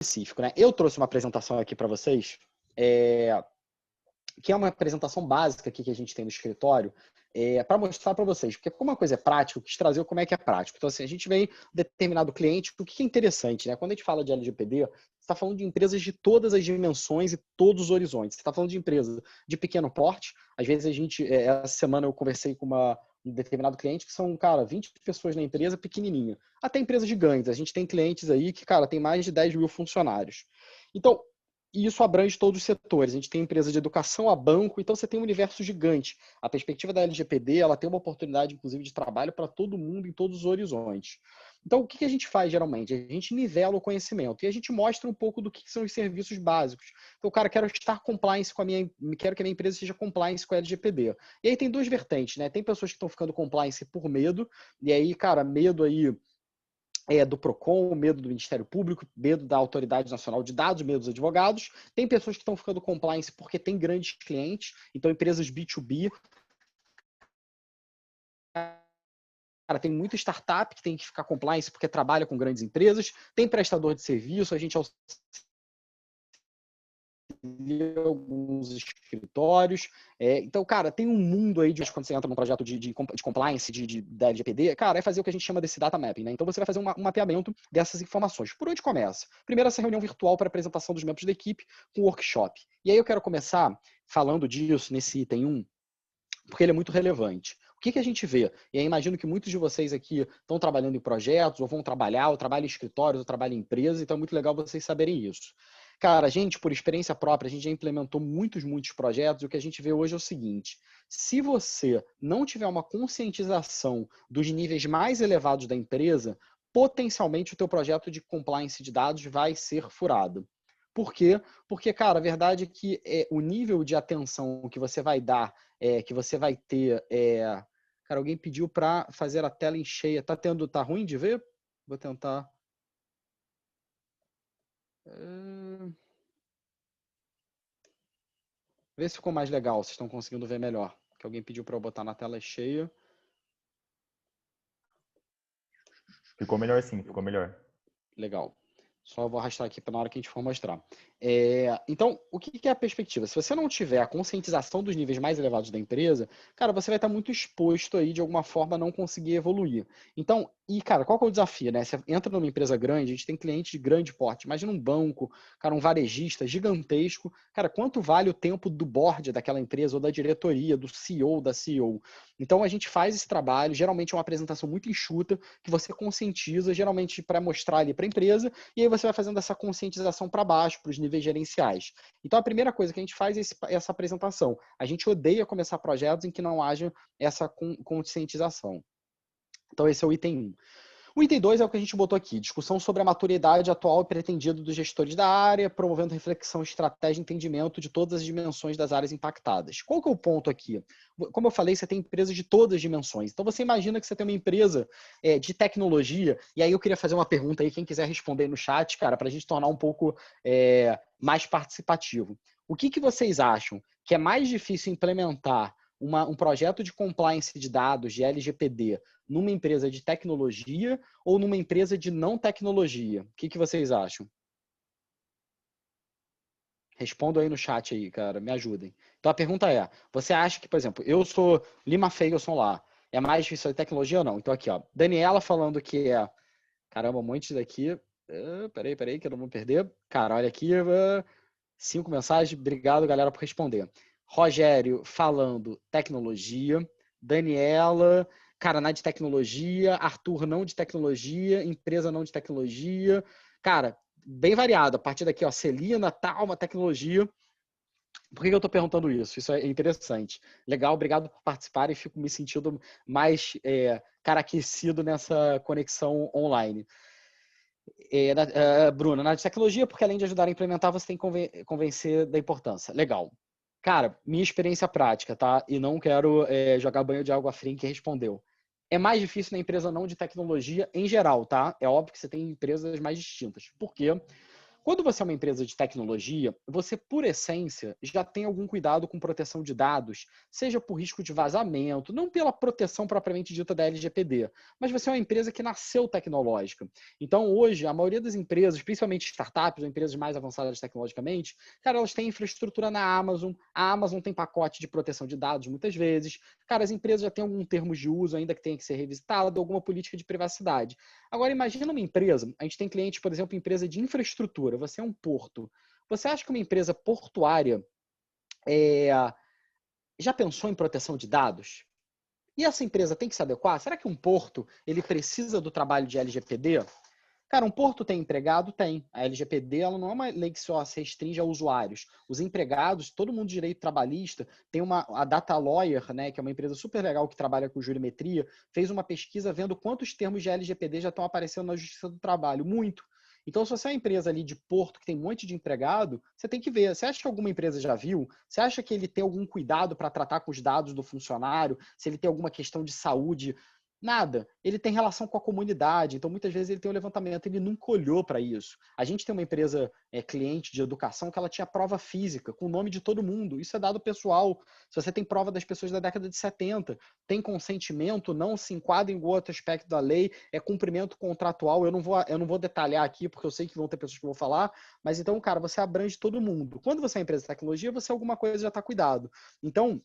específico, né? Eu trouxe uma apresentação aqui para vocês, que é uma apresentação básica aqui que a gente tem no escritório, para mostrar para vocês, porque como uma coisa é prática, eu quis trazer como é que é prático. Então, assim, a gente vem determinado cliente, o que é interessante, né? Quando a gente fala de LGPD, você está falando de empresas de todas as dimensões e todos os horizontes. Você está falando de empresa de pequeno porte. Às vezes a gente, essa semana eu conversei com um determinado cliente que são, cara, 20 pessoas na empresa, pequenininha. Até empresas gigantes. A gente tem clientes aí que, cara, tem mais de 10 mil funcionários. Então, e isso abrange todos os setores. A gente tem empresa de educação a banco, então você tem um universo gigante. A perspectiva da LGPD, ela tem uma oportunidade, inclusive, de trabalho para todo mundo em todos os horizontes. Então, o que a gente faz, geralmente? A gente nivela o conhecimento e a gente mostra um pouco do que são os serviços básicos. Então, cara, quero estar compliance com quero que a minha empresa seja compliance com a LGPD. E aí tem duas vertentes, né? Tem pessoas que estão ficando compliance por medo, e aí, cara, medo aí do PROCON, medo do Ministério Público, medo da Autoridade Nacional de Dados, medo dos advogados. Tem pessoas que estão ficando compliance porque tem grandes clientes, então empresas B2B. Cara, tem muita startup que tem que ficar compliance porque trabalha com grandes empresas. Tem prestador de serviço, a gente auxilia alguns escritórios. Então, cara, tem um mundo aí de quando você entra num projeto de compliance da LGPD, cara, é fazer o que a gente chama desse data mapping, né? Então você vai fazer um mapeamento dessas informações. Por onde começa? Primeiro, essa reunião virtual para apresentação dos membros da equipe com workshop. E aí eu quero começar falando disso nesse item 1, porque ele é muito relevante. O que a gente vê? E aí imagino que muitos de vocês aqui estão trabalhando em projetos, ou vão trabalhar, ou trabalham em escritórios, ou trabalham em empresas, então é muito legal vocês saberem isso. Cara, a gente, por experiência própria, a gente já implementou muitos projetos, e o que a gente vê hoje é o seguinte: se você não tiver uma conscientização dos níveis mais elevados da empresa, potencialmente o teu projeto de compliance de dados vai ser furado. Por quê? Porque, cara, a verdade é que o nível de atenção que você vai dar, que você vai ter... Cara, alguém pediu para fazer a tela em cheia. Tá ruim de ver? Vou tentar... Vê se ficou mais legal, vocês estão conseguindo ver melhor. Que alguém pediu para eu botar na tela cheia. Ficou melhor sim, ficou melhor. Legal. Só vou arrastar aqui para na hora que a gente for mostrar. Então, o que é a perspectiva? Se você não tiver a conscientização dos níveis mais elevados da empresa, cara, você vai estar muito exposto aí, de alguma forma, a não conseguir evoluir. Então, cara, qual que é o desafio, né? Você entra numa empresa grande, a gente tem clientes de grande porte. Imagina um banco, cara, um varejista gigantesco. Cara, quanto vale o tempo do board daquela empresa, ou da diretoria, do CEO, da CEO? Então, a gente faz esse trabalho, geralmente é uma apresentação muito enxuta, que você conscientiza, geralmente para mostrar ali para a empresa, e aí você vai fazendo essa conscientização para baixo, para os níveis gerenciais. Então, a primeira coisa que a gente faz é essa apresentação. A gente odeia começar projetos em que não haja essa conscientização. Então, esse é o item 1. O item 2 é o que a gente botou aqui, discussão sobre a maturidade atual e pretendida dos gestores da área, promovendo reflexão, estratégia e entendimento de todas as dimensões das áreas impactadas. Qual que é o ponto aqui? Como eu falei, você tem empresas de todas as dimensões. Então, você imagina que você tem uma empresa de tecnologia, e aí eu queria fazer uma pergunta aí, quem quiser responder no chat, cara, para a gente tornar um pouco mais participativo. O que vocês acham que é mais difícil implementar um projeto de compliance de dados, de LGPD, numa empresa de tecnologia ou numa empresa de não tecnologia? O que vocês acham? Respondam aí no chat aí, cara, me ajudem. Então a pergunta é, você acha que, por exemplo, eu sou Lima Feilson lá, é mais difícil de tecnologia ou não? Então aqui, ó, Daniela falando que caramba, um monte daqui, peraí, que eu não vou perder. Cara, olha aqui, 5 mensagens, obrigado, galera, por responder. Rogério falando tecnologia, Daniela, cara, na de tecnologia, Arthur não de tecnologia, empresa não de tecnologia, cara, bem variado, a partir daqui, ó, Celina, tal, uma tecnologia. Por que eu estou perguntando isso? Isso é interessante. Legal, obrigado por participar e fico me sentindo mais cara aquecido nessa conexão online. Bruna, na tecnologia, porque além de ajudar a implementar, você tem que convencer da importância. Legal. Cara, minha experiência prática, tá? E não quero jogar banho de água fria em quem respondeu. É mais difícil na empresa não de tecnologia em geral, tá? É óbvio que você tem empresas mais distintas. Por quê? Quando você é uma empresa de tecnologia, você, por essência, já tem algum cuidado com proteção de dados, seja por risco de vazamento, não pela proteção propriamente dita da LGPD, mas você é uma empresa que nasceu tecnológica. Então, hoje, a maioria das empresas, principalmente startups ou empresas mais avançadas tecnologicamente, cara, elas têm infraestrutura na Amazon, a Amazon tem pacote de proteção de dados muitas vezes, cara, as empresas já têm algum termos de uso ainda que tenha que ser revisitado, alguma política de privacidade. Agora, imagina uma empresa, a gente tem clientes, por exemplo, empresa de infraestrutura, você é um porto. Você acha que uma empresa portuária é, já pensou em proteção de dados? E essa empresa tem que se adequar? Será que um porto ele precisa do trabalho de LGPD? Cara, um porto tem empregado? Tem. A LGPD ela não é uma lei que só se restringe a usuários. Os empregados, todo mundo de direito trabalhista, tem a Data Lawyer, né, que é uma empresa super legal que trabalha com jurimetria, fez uma pesquisa vendo quantos termos de LGPD já estão aparecendo na Justiça do Trabalho. Muito. Então, se você é uma empresa ali de porto que tem um monte de empregado, você tem que ver. Você acha que alguma empresa já viu? Você acha que ele tem algum cuidado para tratar com os dados do funcionário? Se ele tem alguma questão de saúde? Nada. Ele tem relação com a comunidade, então muitas vezes ele tem um levantamento, ele nunca olhou para isso. A gente tem uma empresa cliente de educação que ela tinha prova física, com o nome de todo mundo. Isso é dado pessoal. Se você tem prova das pessoas da década de 70, tem consentimento, não se enquadra em outro aspecto da lei, é cumprimento contratual. Eu não vou detalhar aqui, porque eu sei que vão ter pessoas que vão falar, mas então, cara, você abrange todo mundo. Quando você é empresa de tecnologia, você alguma coisa já está cuidado. Então,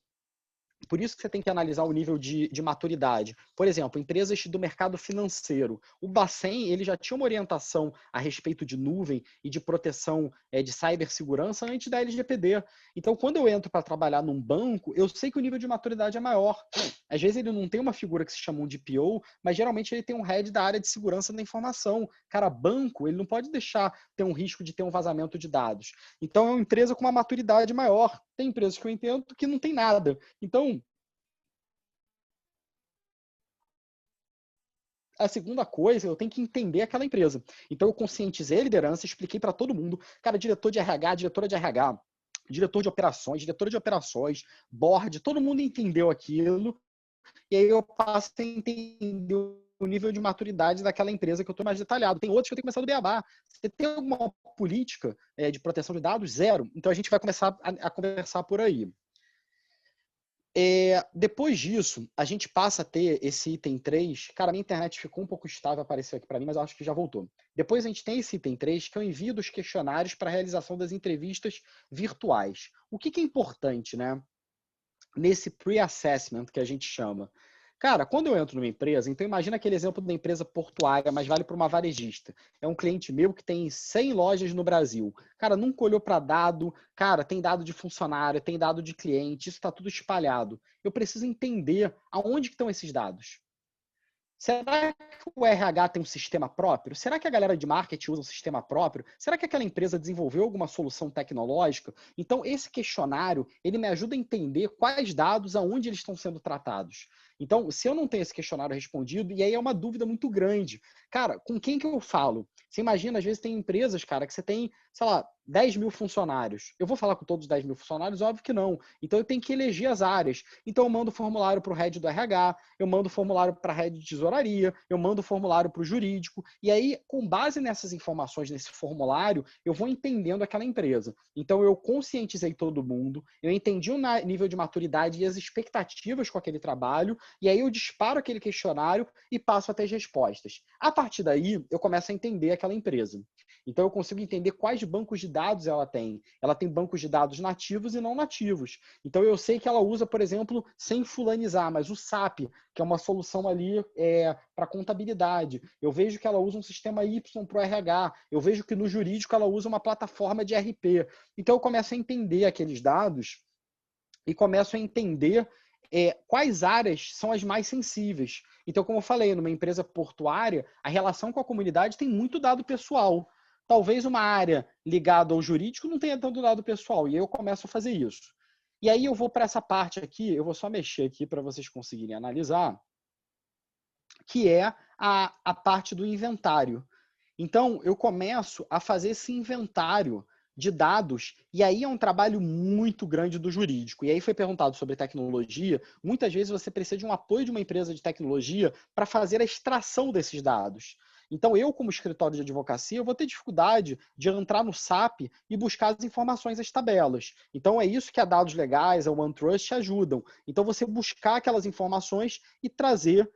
por isso que você tem que analisar o nível de maturidade. Por exemplo, empresas do mercado financeiro. O Bacen, ele já tinha uma orientação a respeito de nuvem e de proteção de cibersegurança antes da LGPD. Então, quando eu entro para trabalhar num banco, eu sei que o nível de maturidade é maior. Às vezes ele não tem uma figura que se chama um DPO, mas geralmente ele tem um head da área de segurança da informação. Cara, banco, ele não pode deixar ter um risco de ter um vazamento de dados. Então, é uma empresa com uma maturidade maior. Tem empresas que eu entendo que não tem nada. Então, a segunda coisa, eu tenho que entender aquela empresa. Então, eu conscientizei a liderança, expliquei para todo mundo, cara, diretor de RH, diretora de RH, diretor de operações, diretora de operações, board, todo mundo entendeu aquilo, e aí eu passo a entender o nível de maturidade daquela empresa que eu estou mais detalhado. Tem outros que eu tenho que começar do beabá. Você tem alguma política de proteção de dados? Zero. Então, a gente vai começar a conversar por aí. Depois disso, a gente passa a ter esse item 3. Cara, a minha internet ficou um pouco estável, apareceu aqui para mim, mas eu acho que já voltou. Depois a gente tem esse item 3, que é o envio dos questionários para a realização das entrevistas virtuais. O que é importante, né? Nesse pre-assessment que a gente chama. Cara, quando eu entro numa empresa, então imagina aquele exemplo da empresa portuária, mas vale para uma varejista. É um cliente meu que tem 100 lojas no Brasil. Cara, nunca olhou para dado. Cara, tem dado de funcionário, tem dado de cliente, isso está tudo espalhado. Eu preciso entender aonde que estão esses dados. Será que o RH tem um sistema próprio? Será que a galera de marketing usa um sistema próprio? Será que aquela empresa desenvolveu alguma solução tecnológica? Então, esse questionário, ele me ajuda a entender quais dados, aonde eles estão sendo tratados. Então, se eu não tenho esse questionário respondido, e aí é uma dúvida muito grande. Cara, com quem que eu falo? Você imagina, às vezes tem empresas, cara, que você tem, sei lá, 10 mil funcionários. Eu vou falar com todos os 10 mil funcionários? Óbvio que não. Então, eu tenho que eleger as áreas. Então, eu mando o formulário para o head do RH, eu mando o formulário para a head de tesouraria, eu mando o formulário para o jurídico. E aí, com base nessas informações, nesse formulário, eu vou entendendo aquela empresa. Então, eu conscientizei todo mundo, eu entendi o nível de maturidade e as expectativas com aquele trabalho, e aí eu disparo aquele questionário e passo até as respostas. A partir daí, eu começo a entender aquela empresa. Então, eu consigo entender quais bancos de dados ela tem. Ela tem bancos de dados nativos e não nativos. Então, eu sei que ela usa, por exemplo, sem fulanizar, mas o SAP, que é uma solução ali para contabilidade. Eu vejo que ela usa um sistema Y para o RH. Eu vejo que no jurídico ela usa uma plataforma de RP. Então, eu começo a entender aqueles dados e começo a entender quais áreas são as mais sensíveis. Então, como eu falei, numa empresa portuária, a relação com a comunidade tem muito dado pessoal. Talvez uma área ligada ao jurídico não tenha tanto dado pessoal, e aí eu começo a fazer isso. E aí eu vou para essa parte aqui, eu vou só mexer aqui para vocês conseguirem analisar, que é a parte do inventário. Então, eu começo a fazer esse inventário de dados, e aí é um trabalho muito grande do jurídico. E aí foi perguntado sobre tecnologia. Muitas vezes você precisa de um apoio de uma empresa de tecnologia para fazer a extração desses dados. Então, eu, como escritório de advocacia, eu vou ter dificuldade de entrar no SAP e buscar as informações, as tabelas. Então, é isso que a Dados Legais, a OneTrust ajudam. Então, você buscar aquelas informações e trazer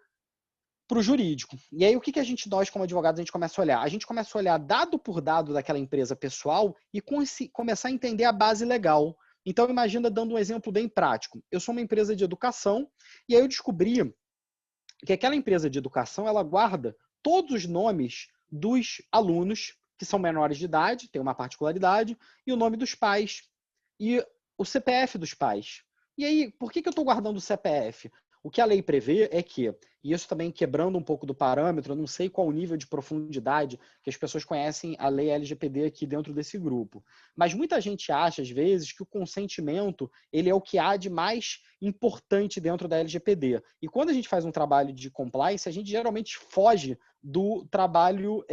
para o jurídico. E aí, o que nós, como advogados, a gente começa a olhar? A gente começa a olhar dado por dado daquela empresa pessoal e começar a entender a base legal. Então, imagina, dando um exemplo bem prático. Eu sou uma empresa de educação e aí eu descobri que aquela empresa de educação, ela guarda todos os nomes dos alunos que são menores de idade, tem uma particularidade, e o nome dos pais, e o CPF dos pais. E aí, por que eu estou guardando o CPF? O que a lei prevê é que, e isso também quebrando um pouco do parâmetro, eu não sei qual o nível de profundidade que as pessoas conhecem a lei LGPD aqui dentro desse grupo, mas muita gente acha, às vezes, que o consentimento ele é o que há de mais importante dentro da LGPD. E quando a gente faz um trabalho de compliance, a gente geralmente foge do trabalho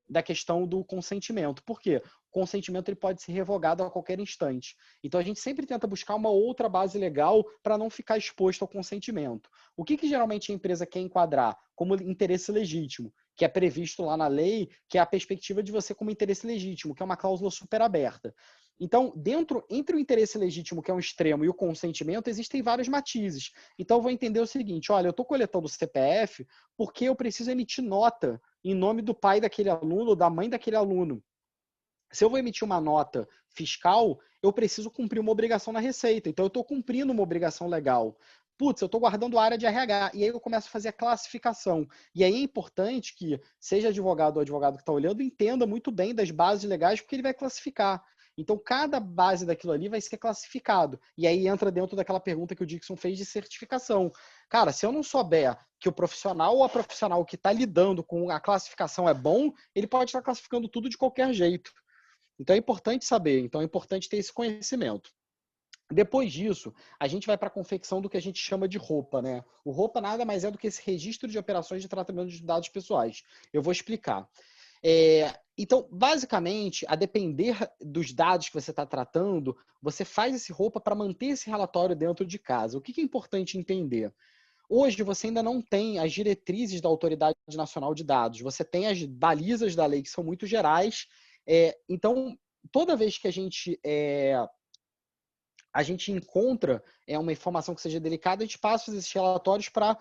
da questão do consentimento. Por quê? O consentimento ele pode ser revogado a qualquer instante. Então, a gente sempre tenta buscar uma outra base legal para não ficar exposto ao consentimento. O que geralmente a empresa quer enquadrar como interesse legítimo, que é previsto lá na lei, que é a perspectiva de você como interesse legítimo, que é uma cláusula super aberta. Então, entre o interesse legítimo, que é um extremo, e o consentimento, existem vários matizes. Então, eu vou entender o seguinte, olha, eu estou coletando o CPF porque eu preciso emitir nota em nome do pai daquele aluno ou da mãe daquele aluno. Se eu vou emitir uma nota fiscal, eu preciso cumprir uma obrigação na Receita. Então, eu estou cumprindo uma obrigação legal. Putz, eu estou guardando a área de RH. E aí eu começo a fazer a classificação. E aí é importante que, seja advogado ou advogado que está olhando, entenda muito bem das bases legais, porque ele vai classificar. Então, cada base daquilo ali vai ser classificado. E aí entra dentro daquela pergunta que o Dixon fez de certificação. Cara, se eu não souber que o profissional ou a profissional que está lidando com a classificação é bom, ele pode estar classificando tudo de qualquer jeito. Então é importante saber, então é importante ter esse conhecimento. Depois disso, a gente vai para a confecção do que a gente chama de roupa, né? O roupa nada mais é do que esse registro de operações de tratamento de dados pessoais. Eu vou explicar. Então, basicamente, a depender dos dados que você está tratando, você faz esse roupa para manter esse relatório dentro de casa. O que é importante entender? Hoje, você ainda não tem as diretrizes da Autoridade Nacional de Dados. Você tem as balizas da lei, que são muito gerais. Então, toda vez que a gente encontra uma informação que seja delicada, a gente passa esses relatórios para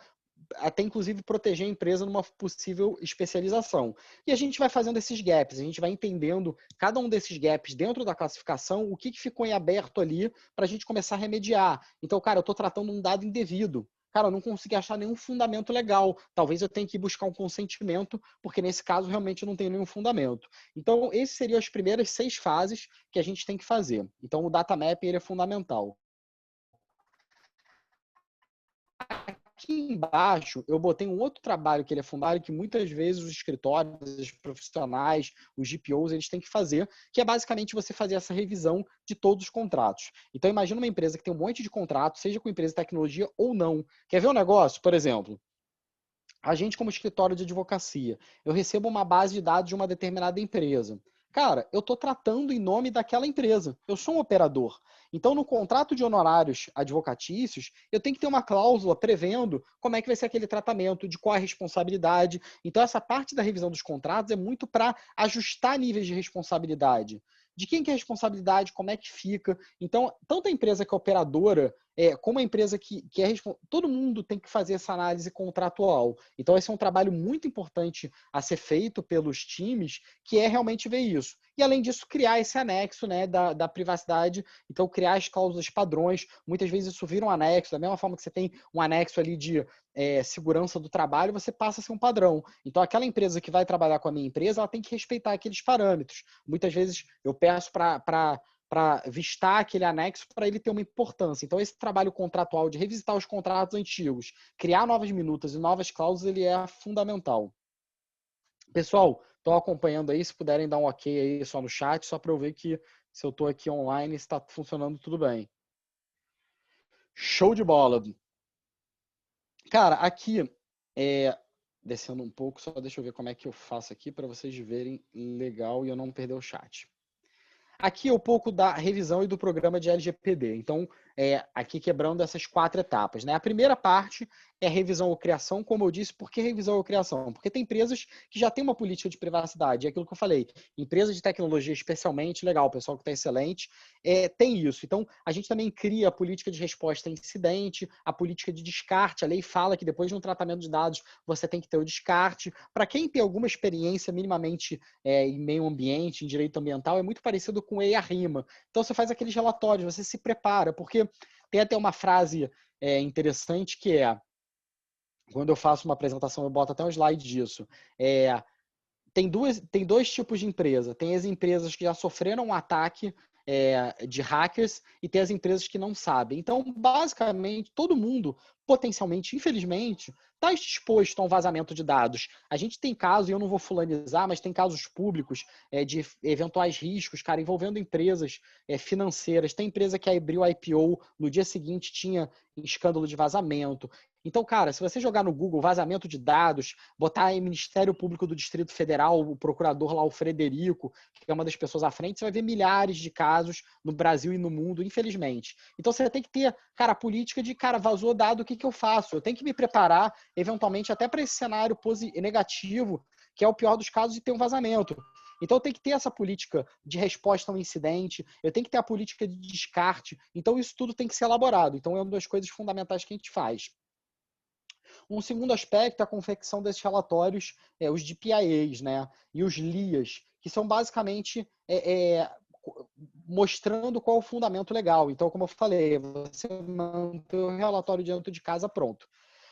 até inclusive proteger a empresa numa possível especialização. E a gente vai fazendo esses gaps, a gente vai entendendo cada um desses gaps dentro da classificação, o que ficou em aberto ali para a gente começar a remediar. Então, cara, eu estou tratando um dado indevido. Cara, eu não consegui achar nenhum fundamento legal. Talvez eu tenha que buscar um consentimento, porque nesse caso realmente eu não tenho nenhum fundamento. Então, essas seriam as primeiras 6 fases que a gente tem que fazer. Então, o data mapping ele é fundamental. Aqui embaixo, eu botei um outro trabalho que ele é fundamental, que muitas vezes os escritórios, os profissionais, os GPOs, eles têm que fazer, que é basicamente você fazer essa revisão de todos os contratos. Então, imagina uma empresa que tem um monte de contratos, seja com empresa de tecnologia ou não. Quer ver um negócio? Por exemplo, a gente, como escritório de advocacia, eu recebo uma base de dados de uma determinada empresa. Cara, eu estou tratando em nome daquela empresa. Eu sou um operador. Então, no contrato de honorários advocatícios, eu tenho que ter uma cláusula prevendo como é que vai ser aquele tratamento, de qual a responsabilidade. Então, essa parte da revisão dos contratos é muito para ajustar níveis de responsabilidade. De quem que é a responsabilidade, como é que fica. Então, tanto a empresa que é operadora, como a empresa que é responsável, todo mundo tem que fazer essa análise contratual. Então, esse é um trabalho muito importante a ser feito pelos times, que é realmente ver isso. E, além disso, criar esse anexo, né, da privacidade. Então, criar as cláusulas padrões. Muitas vezes isso vira um anexo, da mesma forma que você tem um anexo ali de segurança do trabalho, você passa a ser um padrão. Então, aquela empresa que vai trabalhar com a minha empresa, ela tem que respeitar aqueles parâmetros. Muitas vezes eu peço para vistar aquele anexo para ele ter uma importância. Então, esse trabalho contratual de revisitar os contratos antigos, criar novas minutas e novas cláusulas, ele é fundamental. Pessoal, estão acompanhando aí, se puderem dar um ok aí só no chat, só para eu ver que se eu estou aqui online, está funcionando tudo bem. Show de bola! Cara, aqui, descendo um pouco, só deixa eu ver como é que eu faço aqui para vocês verem legal e eu não perder o chat. Aqui é um pouco da revisão e do programa de LGPD. Então, aqui quebrando essas 4 etapas, né? A primeira parte é revisão ou criação, como eu disse. Por que revisão ou criação? Porque tem empresas que já têm uma política de privacidade, é aquilo que eu falei. Empresas de tecnologia, especialmente, legal, o pessoal que está excelente, tem isso. Então, a gente também cria a política de resposta a incidente, a política de descarte. A lei fala que depois de um tratamento de dados, você tem que ter o descarte. Para quem tem alguma experiência minimamente em meio ambiente, em direito ambiental, é muito parecido com EIA-RIMA. Então, você faz aqueles relatórios, você se prepara, porque tem até uma frase interessante que quando eu faço uma apresentação, eu boto até um slide disso. Tem dois tipos de empresa. Tem as empresas que já sofreram um ataque de hackers e tem as empresas que não sabem. Então, basicamente, todo mundo, potencialmente, infelizmente, está exposto a um vazamento de dados. A gente tem casos, e eu não vou fulanizar, mas tem casos públicos de eventuais riscos, cara, envolvendo empresas financeiras. Tem empresa que abriu IPO, no dia seguinte tinha escândalo de vazamento. Então, cara, se você jogar no Google vazamento de dados, botar aí Ministério Público do Distrito Federal, o procurador lá, o Frederico, que é uma das pessoas à frente, você vai ver milhares de casos no Brasil e no mundo, infelizmente. Então, você tem que ter, cara, a política de, cara, vazou dado, o que eu faço? Eu tenho que me preparar, eventualmente, até para esse cenário negativo, que é o pior dos casos, de ter um vazamento. Então, eu tenho que ter essa política de resposta ao incidente, eu tenho que ter a política de descarte. Então, isso tudo tem que ser elaborado. Então, é uma das coisas fundamentais que a gente faz. Um segundo aspecto é a confecção desses relatórios, os DPIAs, né? E os LIAs, que são basicamente mostrando qual é o fundamento legal. Então, como eu falei, você mantém o relatório dentro de casa pronto.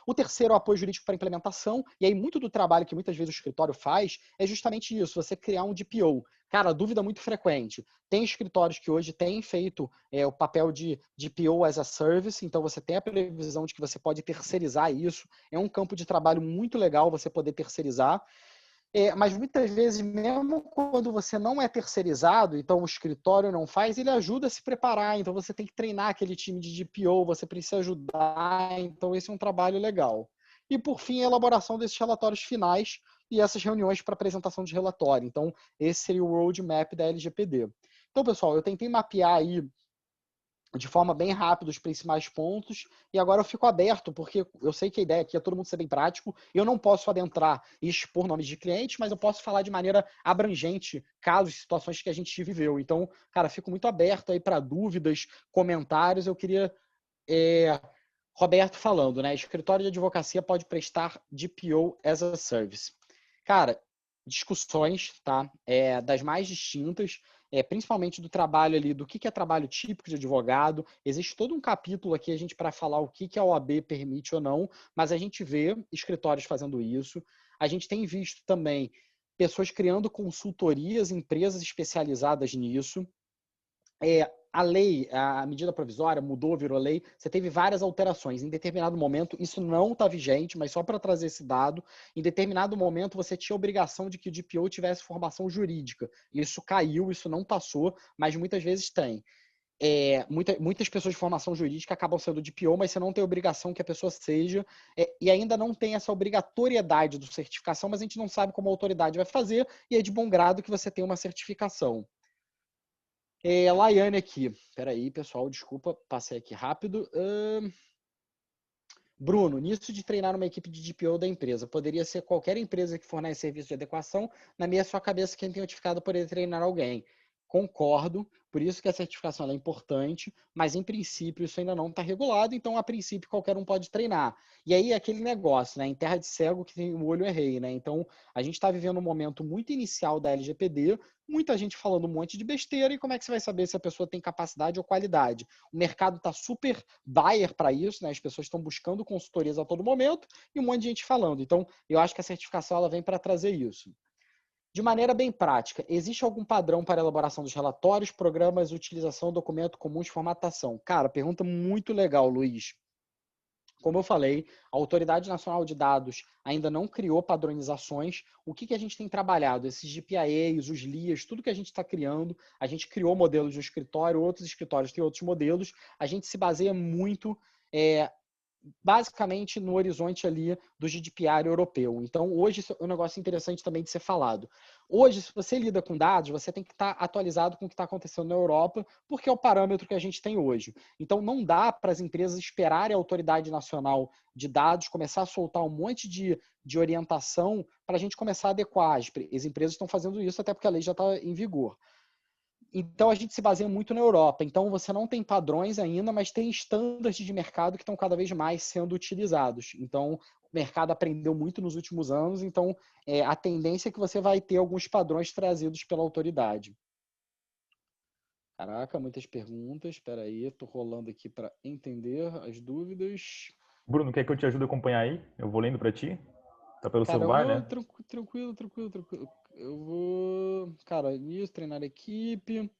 O terceiro é o apoio jurídico para implementação, e aí muito do trabalho que muitas vezes o escritório faz é justamente isso, você criar um DPO. Cara, dúvida muito frequente. Tem escritórios que hoje têm feito o papel de DPO as a service, então você tem a previsão de que você pode terceirizar isso. É um campo de trabalho muito legal você poder terceirizar. Mas muitas vezes, mesmo quando você não é terceirizado, então o escritório não faz, ele ajuda a se preparar. Então você tem que treinar aquele time de DPO, você precisa ajudar. Então esse é um trabalho legal. E por fim, a elaboração desses relatórios finais e essas reuniões para apresentação de relatório. Então esse seria o roadmap da LGPD. Então, pessoal, eu tentei mapear aí de forma bem rápida os principais pontos, e agora eu fico aberto, porque eu sei que a ideia aqui é todo mundo ser bem prático, eu não posso adentrar e expor nomes de clientes, mas eu posso falar de maneira abrangente casos, situações que a gente viveu. Então, cara, fico muito aberto aí para dúvidas, comentários. Eu queria, Roberto falando, né? Escritório de advocacia pode prestar DPO as a service. Cara, discussões, tá? Das mais distintas, principalmente do trabalho ali, do que é trabalho típico de advogado. Existe todo um capítulo aqui a gente para falar o que a OAB permite ou não, mas a gente vê escritórios fazendo isso. A gente tem visto também pessoas criando consultorias, empresas especializadas nisso. A lei, a medida provisória mudou, virou lei, você teve várias alterações. Em determinado momento, isso não está vigente, mas só para trazer esse dado, em determinado momento você tinha a obrigação de que o DPO tivesse formação jurídica. Isso caiu, isso não passou, mas muitas vezes tem. Muitas pessoas de formação jurídica acabam sendo DPO, mas você não tem obrigação que a pessoa seja, e ainda não tem essa obrigatoriedade do certificação, mas a gente não sabe como a autoridade vai fazer, e é de bom grado que você tenha uma certificação. Laiane aqui. Peraí, pessoal, desculpa, passei aqui rápido. Bruno, nisso de treinar uma equipe de DPO da empresa, poderia ser qualquer empresa que fornece serviço de adequação, na minha sua cabeça quem tem notificado poderia treinar alguém. Concordo, por isso que a certificação é importante, mas em princípio isso ainda não está regulado, então a princípio qualquer um pode treinar. E aí é aquele negócio, né? Em terra de cego que tem o olho é rei, né? Então a gente está vivendo um momento muito inicial da LGPD, muita gente falando um monte de besteira, e como é que você vai saber se a pessoa tem capacidade ou qualidade? O mercado está super buyer para isso, né? As pessoas estão buscando consultorias a todo momento e um monte de gente falando. Então eu acho que a certificação ela vem para trazer isso. De maneira bem prática, existe algum padrão para a elaboração dos relatórios, programas, utilização, documento comum de formatação? Cara, pergunta muito legal, Luiz. Como eu falei, a Autoridade Nacional de Dados ainda não criou padronizações. O que a gente tem trabalhado? Esses GPIAs, os LIAs, tudo que a gente está criando, a gente criou modelos de escritório, outros escritórios têm outros modelos. A gente se baseia muito basicamente no horizonte ali do GDPR europeu. Então, hoje, isso é um negócio interessante também de ser falado. Hoje, se você lida com dados, você tem que estar atualizado com o que está acontecendo na Europa, porque é o parâmetro que a gente tem hoje. Então, não dá para as empresas esperarem a autoridade nacional de dados começar a soltar um monte de orientação para a gente começar a adequar. As empresas estão fazendo isso até porque a lei já está em vigor. Então, a gente se baseia muito na Europa. Então, você não tem padrões ainda, mas tem estándares de mercado que estão cada vez mais sendo utilizados. Então, o mercado aprendeu muito nos últimos anos. Então, a tendência é que você vai ter alguns padrões trazidos pela autoridade. Caraca, muitas perguntas. Espera aí, estou rolando aqui para entender as dúvidas. Bruno, quer que eu te ajude a acompanhar aí? Eu vou lendo para ti. Tá pelo Cara, eu celular, vou né? tranquilo. Eu vou, cara, isso, treinar a equipe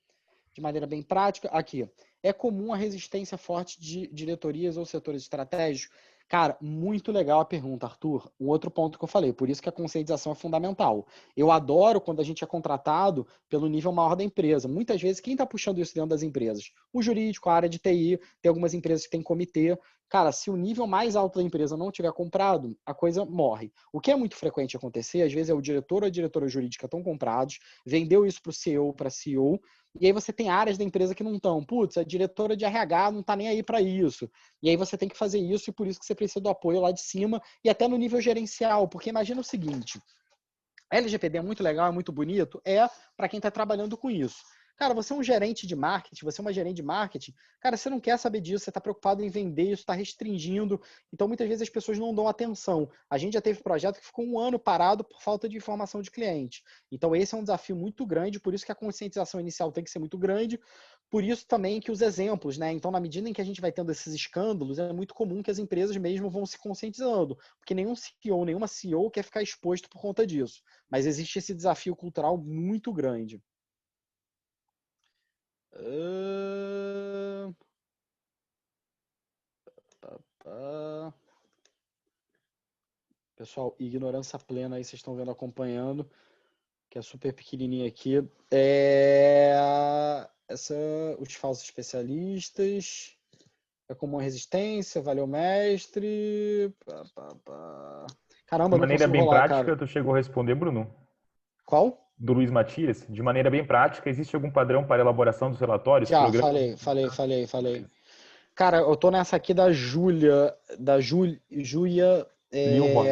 de maneira bem prática. Aqui, é comum a resistência forte de diretorias ou setores estratégicos? Cara, muito legal a pergunta, Arthur. Um outro ponto que eu falei, por isso que a conscientização é fundamental. Eu adoro quando a gente é contratado pelo nível maior da empresa. Muitas vezes, quem está puxando isso dentro das empresas? O jurídico, a área de TI, tem algumas empresas que têm comitê. Cara, se o nível mais alto da empresa não tiver comprado, a coisa morre. O que é muito frequente acontecer, às vezes é o diretor ou a diretora jurídica estão comprados, vendeu isso para o CEO, para a CEO, e aí você tem áreas da empresa que não estão. Putz, a diretora de RH não está nem aí para isso. E aí você tem que fazer isso e por isso que você precisa do apoio lá de cima e até no nível gerencial. Porque imagina o seguinte, LGPD é muito legal, é muito bonito, para quem está trabalhando com isso. Cara, você é um gerente de marketing, você é uma gerente de marketing, cara, você não quer saber disso, você está preocupado em vender isso, está restringindo. Então, muitas vezes as pessoas não dão atenção. A gente já teve projeto que ficou um ano parado por falta de informação de cliente. Então, esse é um desafio muito grande, por isso que a conscientização inicial tem que ser muito grande, por isso também que os exemplos, né? Então, na medida em que a gente vai tendo esses escândalos, é muito comum que as empresas mesmo vão se conscientizando, porque nenhum CEO, nenhuma CEO quer ficar exposto por conta disso. Mas existe esse desafio cultural muito grande. Pessoal, ignorância plena aí, vocês estão vendo acompanhando, que é super pequenininha aqui. Os falsos especialistas. É comum a resistência, valeu mestre. Caramba, De eu não maneira consigo bem rolar, cara. prática, tu chegou a responder, Bruno? Qual? Do Luiz Matias. De maneira bem prática, existe algum padrão para elaboração dos relatórios, Já, programas? falei. Cara, eu tô nessa aqui da Júlia, Júlia, Lilroy.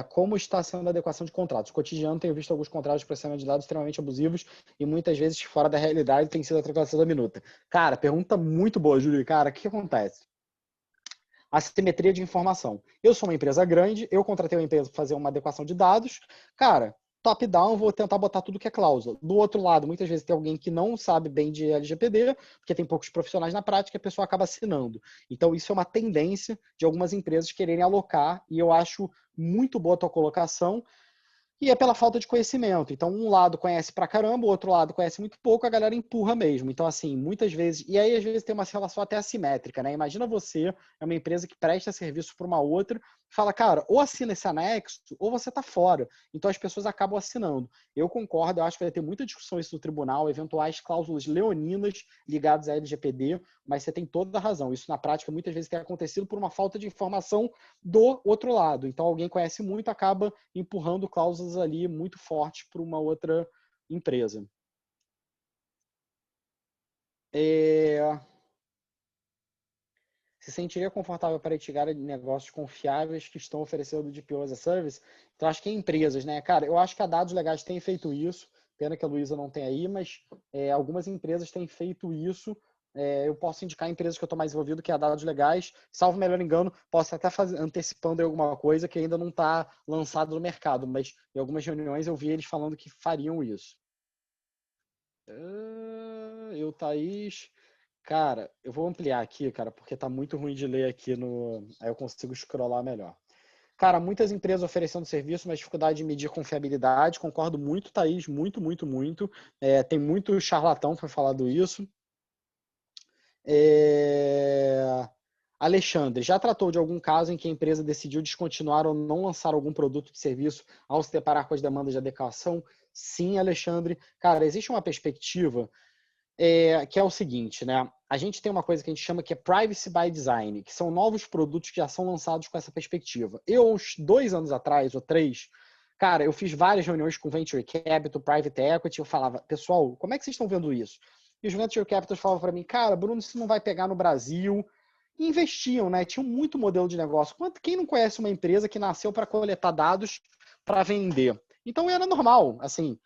como está sendo a adequação de contratos. Cotidiano, tenho visto alguns contratos de processamento de dados extremamente abusivos e muitas vezes fora da realidade tem sido a atracação da minuta. Cara, pergunta muito boa, Júlia. Cara, o que acontece? Assimetria de informação. Eu sou uma empresa grande, eu contratei uma empresa para fazer uma adequação de dados. Cara, top-down, vou tentar botar tudo que é cláusula. Do outro lado, muitas vezes tem alguém que não sabe bem de LGPD, porque tem poucos profissionais na prática, e a pessoa acaba assinando. Então, isso é uma tendência de algumas empresas quererem alocar, e eu acho muito boa a tua colocação, e é pela falta de conhecimento. Então, um lado conhece pra caramba, o outro lado conhece muito pouco, a galera empurra mesmo. Então, assim, muitas vezes. E aí, às vezes, tem uma relação até assimétrica, né? Imagina você, é uma empresa que presta serviço para uma outra, fala, cara, ou assina esse anexo, ou você tá fora. Então, as pessoas acabam assinando. Eu concordo, eu acho que vai ter muita discussão isso no tribunal, eventuais cláusulas leoninas ligadas à LGPD, mas você tem toda a razão. Isso, na prática, muitas vezes tem acontecido por uma falta de informação do outro lado. Então, alguém conhece muito, acaba empurrando cláusulas ali muito fortes para uma outra empresa. Se sentiria confortável para itigar negócios confiáveis que estão oferecendo DPO as a service? Então, acho que empresas, né? Cara, eu acho que a Dados Legais tem feito isso. Pena que a Luísa não tem aí, mas algumas empresas têm feito isso. Eu posso indicar empresas que eu estou mais envolvido, que é a Dados Legais. Salvo melhor engano, posso até antecipando alguma coisa que ainda não está lançado no mercado, mas em algumas reuniões eu vi eles falando que fariam isso. Thaís. Cara, eu vou ampliar aqui, cara, porque tá muito ruim de ler aqui no. Aí eu consigo scrollar melhor. Cara, muitas empresas oferecendo serviço, mas dificuldade de medir confiabilidade. Concordo muito, Thaís, muito. Tem muito charlatão que foi falado isso. Alexandre, já tratou de algum caso em que a empresa decidiu descontinuar ou não lançar algum produto de serviço ao se deparar com as demandas de adequação? Sim, Alexandre. Cara, existe uma perspectiva que é o seguinte, né? A gente tem uma coisa que a gente chama que é Privacy by Design, que são novos produtos que já são lançados com essa perspectiva. Eu, uns 2 anos atrás, ou 3, Cara, eu fiz várias reuniões com Venture Capital, Private Equity, eu falava, pessoal, como é que vocês estão vendo isso? E os Venture Capitals falavam para mim, cara, Bruno, isso não vai pegar no Brasil. E investiam, né? Tinham muito modelo de negócio. Quem não conhece uma empresa que nasceu para coletar dados para vender? Então era normal, assim,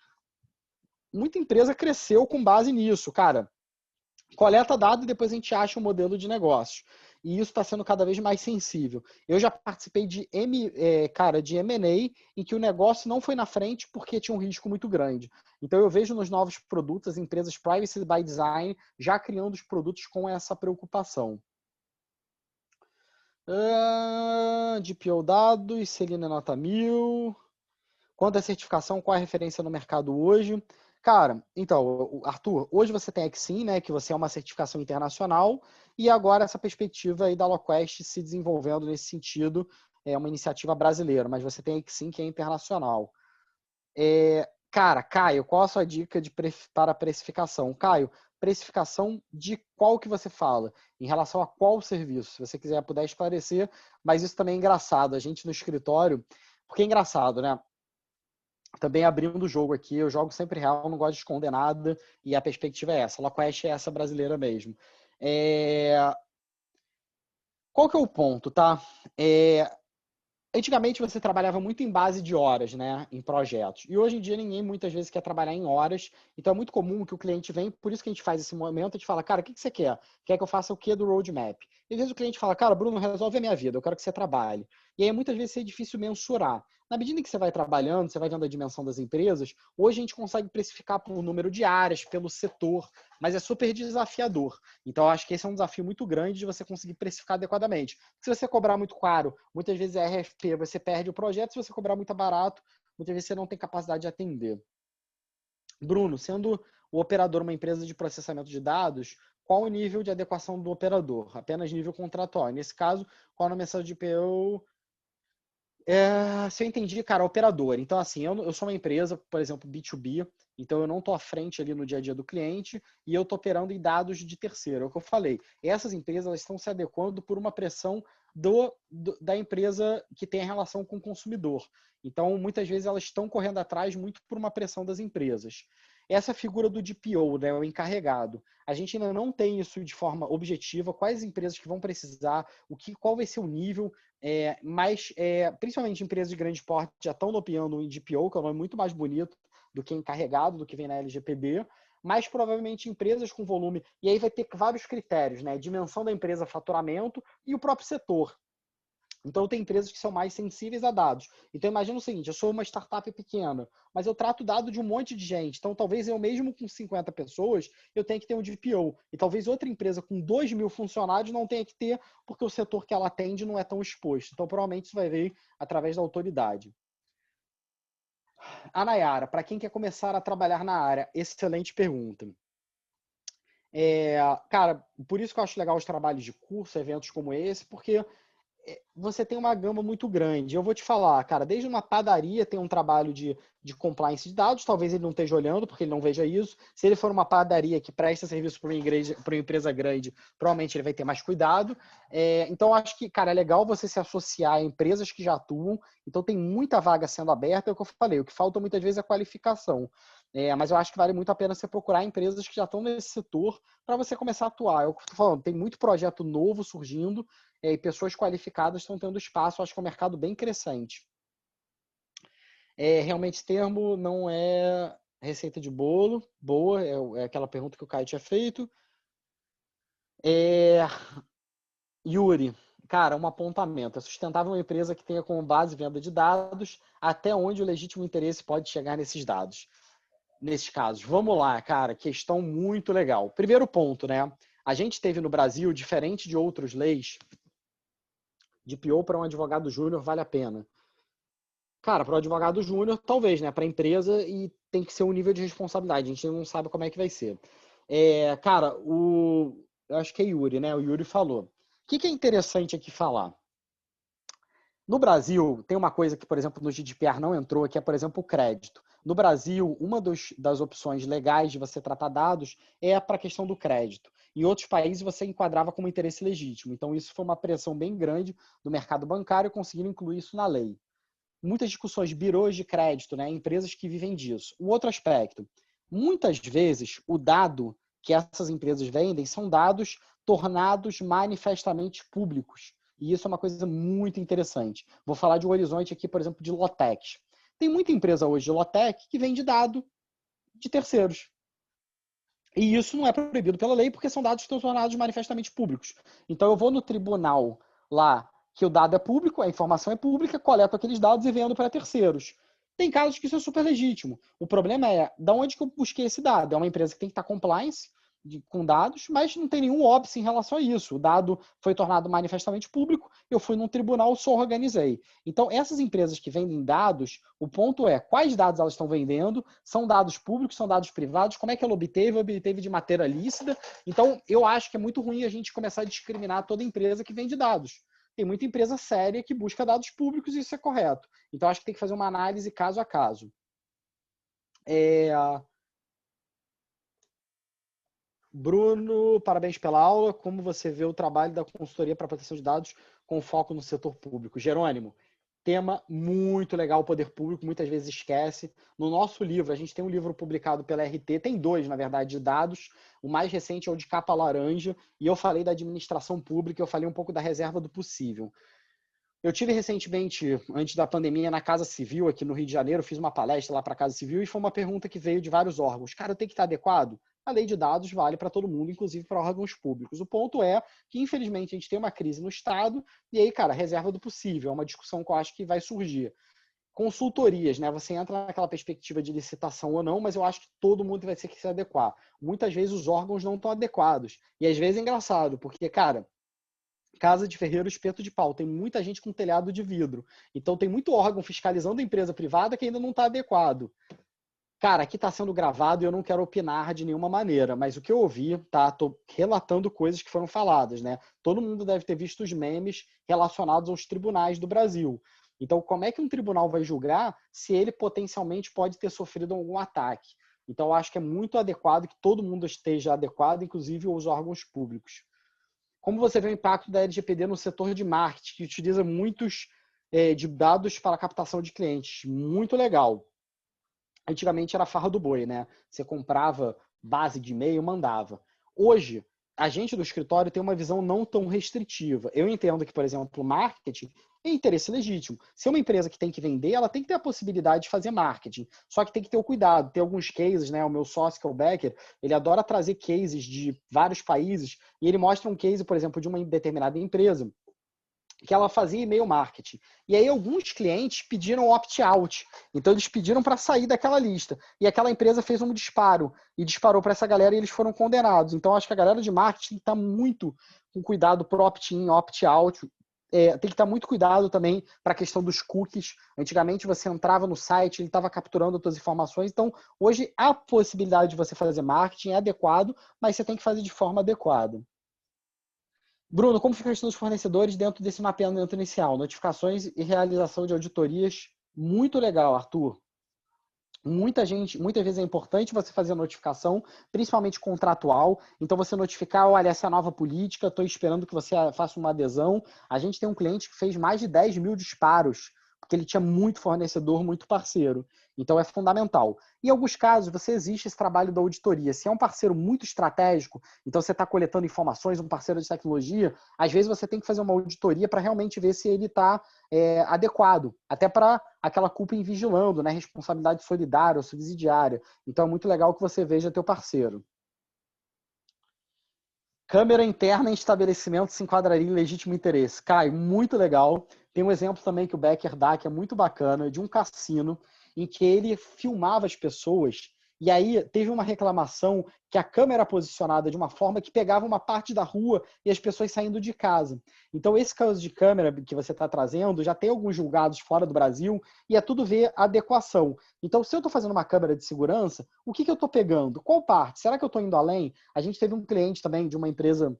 muita empresa cresceu com base nisso, cara. Coleta dado e depois a gente acha um modelo de negócio. E isso está sendo cada vez mais sensível. Eu já participei de de M&A em que o negócio não foi na frente porque tinha um risco muito grande. Então eu vejo nos novos produtos as empresas Privacy by Design já criando os produtos com essa preocupação. DPO dados, Celina nota 1000. Quanto à certificação, qual é a referência no mercado hoje? Cara, então, Arthur, hoje você tem a Exim, né, que você é uma certificação internacional, e agora essa perspectiva aí da Loquest se desenvolvendo nesse sentido, é uma iniciativa brasileira, mas você tem a Exim, que é internacional. Cara, Caio, qual a sua dica para precificação? Caio, precificação de qual que você fala? Em relação a qual serviço? Se você quiser puder esclarecer, mas isso também é engraçado. A gente no escritório, porque é engraçado, né? Também abrindo o jogo aqui, eu jogo sempre real, não gosto de esconder nada, e a perspectiva é essa. A Loquest é essa brasileira mesmo. Qual que é o ponto, tá? Antigamente você trabalhava muito em base de horas, né, em projetos. E hoje em dia ninguém muitas vezes quer trabalhar em horas. Então é muito comum que o cliente vem, por isso que a gente faz esse momento, a gente fala, cara, o que você quer? Quer que eu faça o quê do roadmap? E às vezes o cliente fala, cara, Bruno, resolve a minha vida, eu quero que você trabalhe. E aí muitas vezes é difícil mensurar. Na medida em que você vai trabalhando, você vai vendo a dimensão das empresas, hoje a gente consegue precificar por número de áreas, pelo setor, mas é super desafiador. Então eu acho que esse é um desafio muito grande de você conseguir precificar adequadamente. Se você cobrar muito caro, muitas vezes é RFP, você perde o projeto. Se você cobrar muito barato, muitas vezes você não tem capacidade de atender. Bruno, sendo o operador uma empresa de processamento de dados, qual o nível de adequação do operador? Apenas nível contratual. Nesse caso, qual a mensagem de PO? Se eu entendi, cara, operador. Então, assim, eu sou uma empresa, por exemplo, B2B, então eu não estou à frente ali no dia a dia do cliente e eu estou operando em dados de terceiro. É o que eu falei. Essas empresas elas estão se adequando por uma pressão da empresa que tem a relação com o consumidor. Então, muitas vezes, elas estão correndo atrás muito por uma pressão das empresas. Essa figura do DPO, né, o encarregado, a gente ainda não tem isso de forma objetiva, quais empresas que vão precisar, qual vai ser o nível, mas principalmente empresas de grande porte já estão nopeando o DPO, que é um nome muito mais bonito do que encarregado, do que vem na LGPD, mas provavelmente empresas com volume, e aí vai ter vários critérios, né? Dimensão da empresa, faturamento e o próprio setor. Então, tem empresas que são mais sensíveis a dados. Então, imagina o seguinte, eu sou uma startup pequena, mas eu trato dado de um monte de gente. Então, talvez eu mesmo com 50 pessoas, eu tenha que ter um DPO. E talvez outra empresa com 2.000 funcionários não tenha que ter, porque o setor que ela atende não é tão exposto. Então, provavelmente isso vai vir através da autoridade. A Nayara, para quem quer começar a trabalhar na área, excelente pergunta. Cara, por isso que eu acho legal os trabalhos de curso, eventos como esse, porque você tem uma gama muito grande. Eu vou te falar, cara, desde uma padaria tem um trabalho de compliance de dados, talvez ele não esteja olhando, porque ele não veja isso. Se ele for uma padaria que presta serviço para uma empresa grande, provavelmente ele vai ter mais cuidado. Então, eu acho que, cara, é legal você se associar a empresas que já atuam. Então, tem muita vaga sendo aberta, é o que eu falei. O que falta muitas vezes é a qualificação. Mas eu acho que vale muito a pena você procurar empresas que já estão nesse setor para você começar a atuar. É o que eu estou falando, tem muito projeto novo surgindo, e pessoas qualificadas estão tendo espaço. Acho que é um mercado bem crescente. Realmente, esse termo não é receita de bolo, boa, é aquela pergunta que o Caio tinha feito. Yuri, cara, um apontamento. É sustentável uma empresa que tenha como base venda de dados, até onde o legítimo interesse pode chegar nesses dados, nesses casos. Vamos lá, cara, questão muito legal. Primeiro ponto, né? A gente teve no Brasil, diferente de outras leis, DPO para um advogado júnior vale a pena. Cara, para o advogado júnior, talvez, né? Para a empresa, e tem que ser um nível de responsabilidade. A gente não sabe como é que vai ser. Cara, eu acho que é Yuri, né? O Yuri falou. O que é interessante aqui falar? No Brasil, tem uma coisa que, por exemplo, no GDPR não entrou, que é, por exemplo, o crédito. No Brasil, uma das opções legais de você tratar dados é para a questão do crédito. Em outros países, você enquadrava como interesse legítimo. Então, isso foi uma pressão bem grande do mercado bancário conseguindo incluir isso na lei. muitas discussões, birôs de crédito, né? Empresas que vivem disso. Um outro aspecto, muitas vezes o dado que essas empresas vendem são dados tornados manifestamente públicos. E isso é uma coisa muito interessante. Vou falar de um horizonte aqui, por exemplo, de Lotec. Tem muita empresa hoje de Lotec que vende dado de terceiros. E isso não é proibido pela lei, porque são dados que estão tornados manifestamente públicos. Então, eu vou no tribunal lá, que o dado é público, a informação é pública, coleto aqueles dados e vendo para terceiros. Tem casos que isso é super legítimo. O problema é, da onde que eu busquei esse dado? É uma empresa que tem que estar compliance com dados, mas não tem nenhum óbice em relação a isso. O dado foi tornado manifestamente público, eu fui num tribunal, só organizei. Então, essas empresas que vendem dados, o ponto é quais dados elas estão vendendo, são dados públicos, são dados privados, como é que ela obteve de maneira lícita. Então, eu acho que é muito ruim a gente começar a discriminar toda empresa que vende dados. Tem muita empresa séria que busca dados públicos e isso é correto. Então, acho que tem que fazer uma análise caso a caso. Bruno, parabéns pela aula. Como você vê o trabalho da consultoria para proteção de dados com foco no setor público? Jerônimo, tema muito legal, o poder público muitas vezes esquece. No nosso livro, a gente tem um livro publicado pela RT, tem dois, na verdade, de dados. O mais recente é o de capa laranja, e eu falei da administração pública, eu falei um pouco da reserva do possível. Eu tive recentemente, antes da pandemia, na Casa Civil, aqui no Rio de Janeiro, fiz uma palestra lá para a Casa Civil e foi uma pergunta que veio de vários órgãos. Cara, tem que estar adequado? A lei de dados vale para todo mundo, inclusive para órgãos públicos. O ponto é que, infelizmente, a gente tem uma crise no Estado e aí, cara, reserva do possível. É uma discussão que eu acho que vai surgir. Consultorias, né? Você entra naquela perspectiva de licitação ou não, mas eu acho que todo mundo vai ter que se adequar. Muitas vezes os órgãos não estão adequados. E às vezes é engraçado, porque, cara, casa de ferreiro, espeto de pau. Tem muita gente com telhado de vidro. Então tem muito órgão fiscalizando a empresa privada que ainda não está adequado. Cara, aqui está sendo gravado e eu não quero opinar de nenhuma maneira, mas o que eu ouvi, tá? Tô relatando coisas que foram faladas, né? Todo mundo deve ter visto os memes relacionados aos tribunais do Brasil. Então, como é que um tribunal vai julgar se ele potencialmente pode ter sofrido algum ataque? Então, eu acho que é muito adequado que todo mundo esteja adequado, inclusive os órgãos públicos. Como você vê o impacto da LGPD no setor de marketing, que utiliza muitos de dados para captação de clientes? Muito legal. Antigamente era farra do boi, né? Você comprava base de e-mail, mandava. Hoje, a gente do escritório tem uma visão não tão restritiva. Eu entendo que, por exemplo, marketing é interesse legítimo. Se é uma empresa que tem que vender, ela tem que ter a possibilidade de fazer marketing. Só que tem que ter o cuidado. Tem alguns cases, né? O meu sócio, que é o Becker, ele adora trazer cases de vários países e ele mostra um case, por exemplo, de uma determinada empresa que ela fazia e-mail marketing. E aí alguns clientes pediram opt-out. Então eles pediram para sair daquela lista. E aquela empresa fez um disparo. E disparou para essa galera e eles foram condenados. Então acho que a galera de marketing está muito com cuidado para opt-in, opt-out. Tem que estar muito cuidado também para a questão dos cookies. Antigamente você entrava no site, ele estava capturando as suas informações. Então hoje a possibilidade de você fazer marketing é adequado, mas você tem que fazer de forma adequada. Bruno, como fica a questão dos fornecedores dentro desse mapeamento inicial? Notificações e realização de auditorias. Muito legal, Arthur. Muitas vezes é importante você fazer a notificação, principalmente contratual. Então, você notificar, olha, essa é a nova política, estou esperando que você faça uma adesão. A gente tem um cliente que fez mais de 10 mil disparos, porque ele tinha muito fornecedor, muito parceiro. Então, é fundamental. Em alguns casos, você existe esse trabalho da auditoria. Se é um parceiro muito estratégico, então você está coletando informações, um parceiro de tecnologia, às vezes você tem que fazer uma auditoria para realmente ver se ele está adequado. Até para aquela culpa em vigilando, né? Responsabilidade solidária ou subsidiária. Então, é muito legal que você veja teu parceiro. Câmera interna em estabelecimento se enquadraria em legítimo interesse. Caio, muito legal. Tem um exemplo também que o Becker dá, que é muito bacana, de um cassino em que ele filmava as pessoas e aí teve uma reclamação que a câmera era posicionada de uma forma que pegava uma parte da rua e as pessoas saindo de casa. Então, esse caso de câmera que você está trazendo, já tem alguns julgados fora do Brasil e é tudo ver a adequação. Então, se eu estou fazendo uma câmera de segurança, o que eu estou pegando? Qual parte? Será que eu estou indo além? A gente teve um cliente também de uma empresa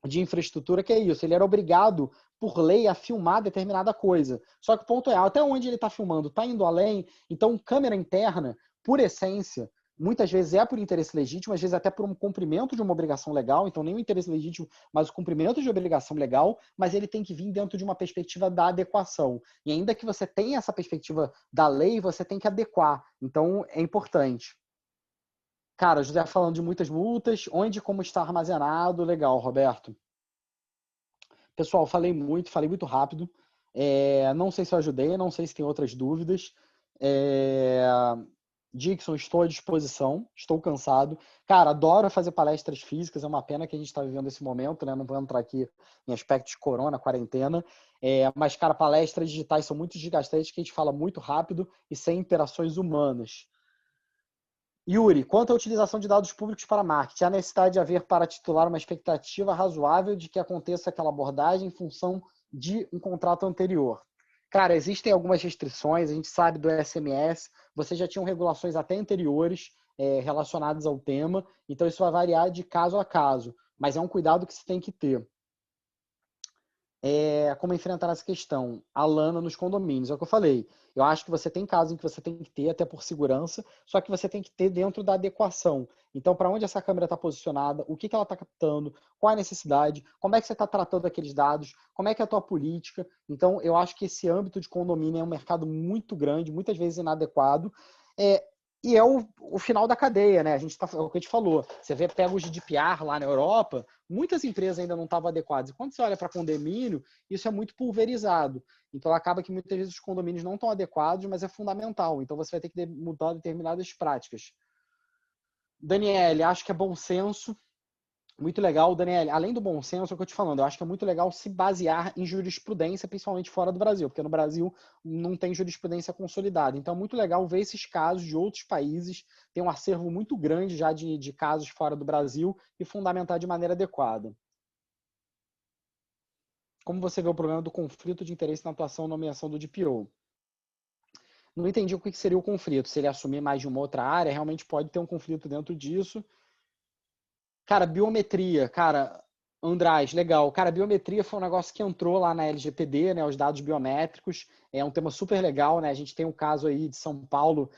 de infraestrutura que é isso, ele era obrigado por lei a filmar determinada coisa. Só que o ponto é, até onde ele está filmando está indo além, então câmera interna, por essência, muitas vezes é por interesse legítimo, às vezes até por um cumprimento de uma obrigação legal, então nem o interesse legítimo, mas o cumprimento de obrigação legal, mas ele tem que vir dentro de uma perspectiva da adequação. E ainda que você tenha essa perspectiva da lei, você tem que adequar. Então, é importante. Cara, José falando de muitas multas, onde e como está armazenado, legal, Roberto. Pessoal, falei muito rápido. Não sei se eu ajudei, não sei se tem outras dúvidas. Dixon, estou à disposição, estou cansado. Cara, adoro fazer palestras físicas, é uma pena que a gente está vivendo esse momento, né? Não vou entrar aqui em aspectos de corona, quarentena. Mas, cara, palestras digitais são muito desgastantes, que a gente fala muito rápido e sem interações humanas. Yuri, quanto à utilização de dados públicos para marketing, há necessidade de haver para titular uma expectativa razoável de que aconteça aquela abordagem em função de um contrato anterior? Cara, existem algumas restrições, a gente sabe do SMS, vocês já tinham regulações até anteriores relacionadas ao tema, então isso vai variar de caso a caso, mas é um cuidado que se tem que ter. Como enfrentar essa questão? A lana nos condomínios, é o que eu falei. Eu acho que você tem casos em que você tem que ter, até por segurança, só que você tem que ter dentro da adequação. Então, para onde essa câmera está posicionada, o que ela está captando, qual a necessidade, como é que você está tratando aqueles dados, como é que é a tua política. Então, eu acho que esse âmbito de condomínio é um mercado muito grande, muitas vezes inadequado. E é o final da cadeia, né? É o que a gente falou. Você pega o GDPR lá na Europa, muitas empresas ainda não estavam adequadas. E quando você olha para condomínio, isso é muito pulverizado. Então, acaba que muitas vezes os condomínios não estão adequados, mas é fundamental. Então, você vai ter que mudar determinadas práticas. Daniele, acho que é bom senso. Muito legal, Daniele. Além do bom senso, é o que eu te falando, eu acho que é muito legal se basear em jurisprudência, principalmente fora do Brasil, porque no Brasil não tem jurisprudência consolidada. Então, é muito legal ver esses casos de outros países, tem um acervo muito grande já de casos fora do Brasil e fundamentar de maneira adequada. Como você vê o problema do conflito de interesse na atuação e nomeação do DPO? Não entendi o que seria o conflito. Se ele assumir mais de uma outra área, realmente pode ter um conflito dentro disso. Cara, biometria, cara, András, legal. Cara, biometria foi um negócio que entrou lá na LGPD, né? Os dados biométricos. É um tema super legal, né? A gente tem um caso aí de São Paulo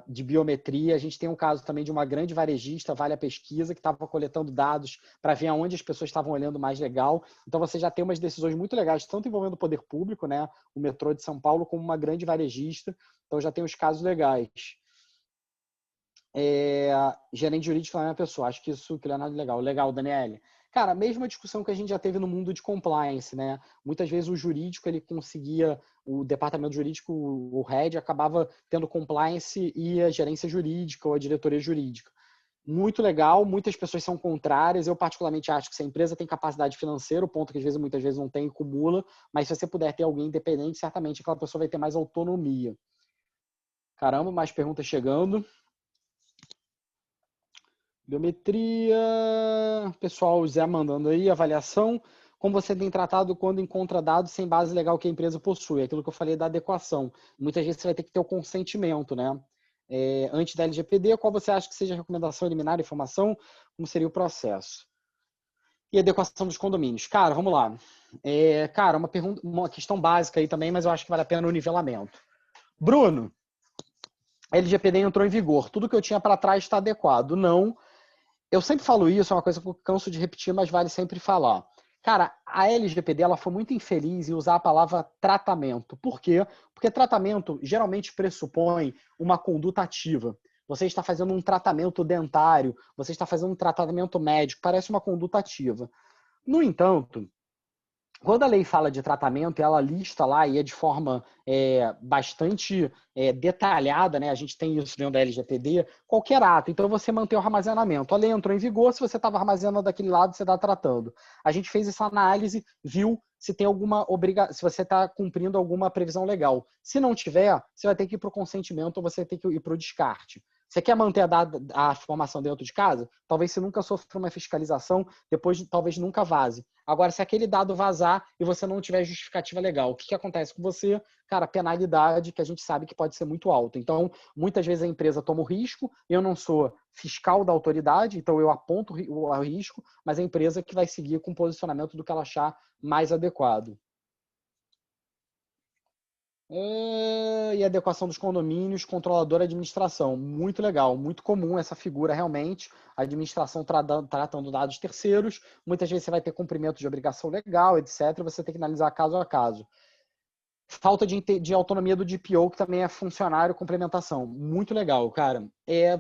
de biometria. A gente tem um caso também de uma grande varejista, Vale a Pesquisa, que estava coletando dados para ver aonde as pessoas estavam olhando mais legal. Então você já tem umas decisões muito legais, tanto envolvendo o poder público, né? O metrô de São Paulo, como uma grande varejista. Então já tem os casos legais. Gerente jurídico é uma pessoa. Acho que isso que é nada legal. Legal, Daniele. Cara, a mesma discussão que a gente já teve no mundo de compliance, né? Muitas vezes o jurídico, ele conseguia, o departamento jurídico, o head, acabava tendo compliance e a gerência jurídica ou a diretoria jurídica. Muito legal, muitas pessoas são contrárias. Eu, particularmente, acho que se a empresa tem capacidade financeira, o ponto que às vezes, muitas vezes não tem e acumula, mas se você puder ter alguém independente, certamente aquela pessoa vai ter mais autonomia. Caramba, mais perguntas chegando. Biometria, pessoal, o Zé mandando aí, avaliação. Como você tem tratado quando encontra dados sem base legal que a empresa possui? Aquilo que eu falei da adequação. Muitas vezes você vai ter que ter o consentimento, né? Antes da LGPD, qual você acha que seja a recomendação eliminar a informação? Como seria o processo? E adequação dos condomínios. Cara, vamos lá. Cara, uma questão básica aí também, mas eu acho que vale a pena o nivelamento. Bruno, a LGPD entrou em vigor. Tudo que eu tinha para trás está adequado. Não. Eu sempre falo isso, é uma coisa que eu canso de repetir, mas vale sempre falar. Cara, a LGPD ela foi muito infeliz em usar a palavra tratamento. Por quê? Porque tratamento geralmente pressupõe uma conduta ativa. Você está fazendo um tratamento dentário, você está fazendo um tratamento médico, parece uma conduta ativa. No entanto, quando a lei fala de tratamento, ela lista lá e é de forma bastante detalhada, né? A gente tem isso dentro da LGPD, qualquer ato. Então, você mantém o armazenamento. A lei entrou em vigor, se você estava armazenando daquele lado, você está tratando. A gente fez essa análise, viu se tem alguma se você está cumprindo alguma previsão legal. Se não tiver, você vai ter que ir para o consentimento ou você vai ter que ir para o descarte. Você quer manter a formação dentro de casa? Talvez você nunca sofra uma fiscalização, depois talvez nunca vaze. Agora, se aquele dado vazar e você não tiver justificativa legal, o que acontece com você? Cara, penalidade que a gente sabe que pode ser muito alta. Então, muitas vezes a empresa toma o risco, eu não sou fiscal da autoridade, então eu aponto o risco, mas a empresa que vai seguir com o posicionamento do que ela achar mais adequado. E adequação dos condomínios, controlador e administração. Muito legal, muito comum essa figura realmente. A administração tratando dados terceiros. Muitas vezes você vai ter cumprimento de obrigação legal, etc. Você tem que analisar caso a caso. Falta de autonomia do DPO, que também é funcionário complementação. Muito legal, cara.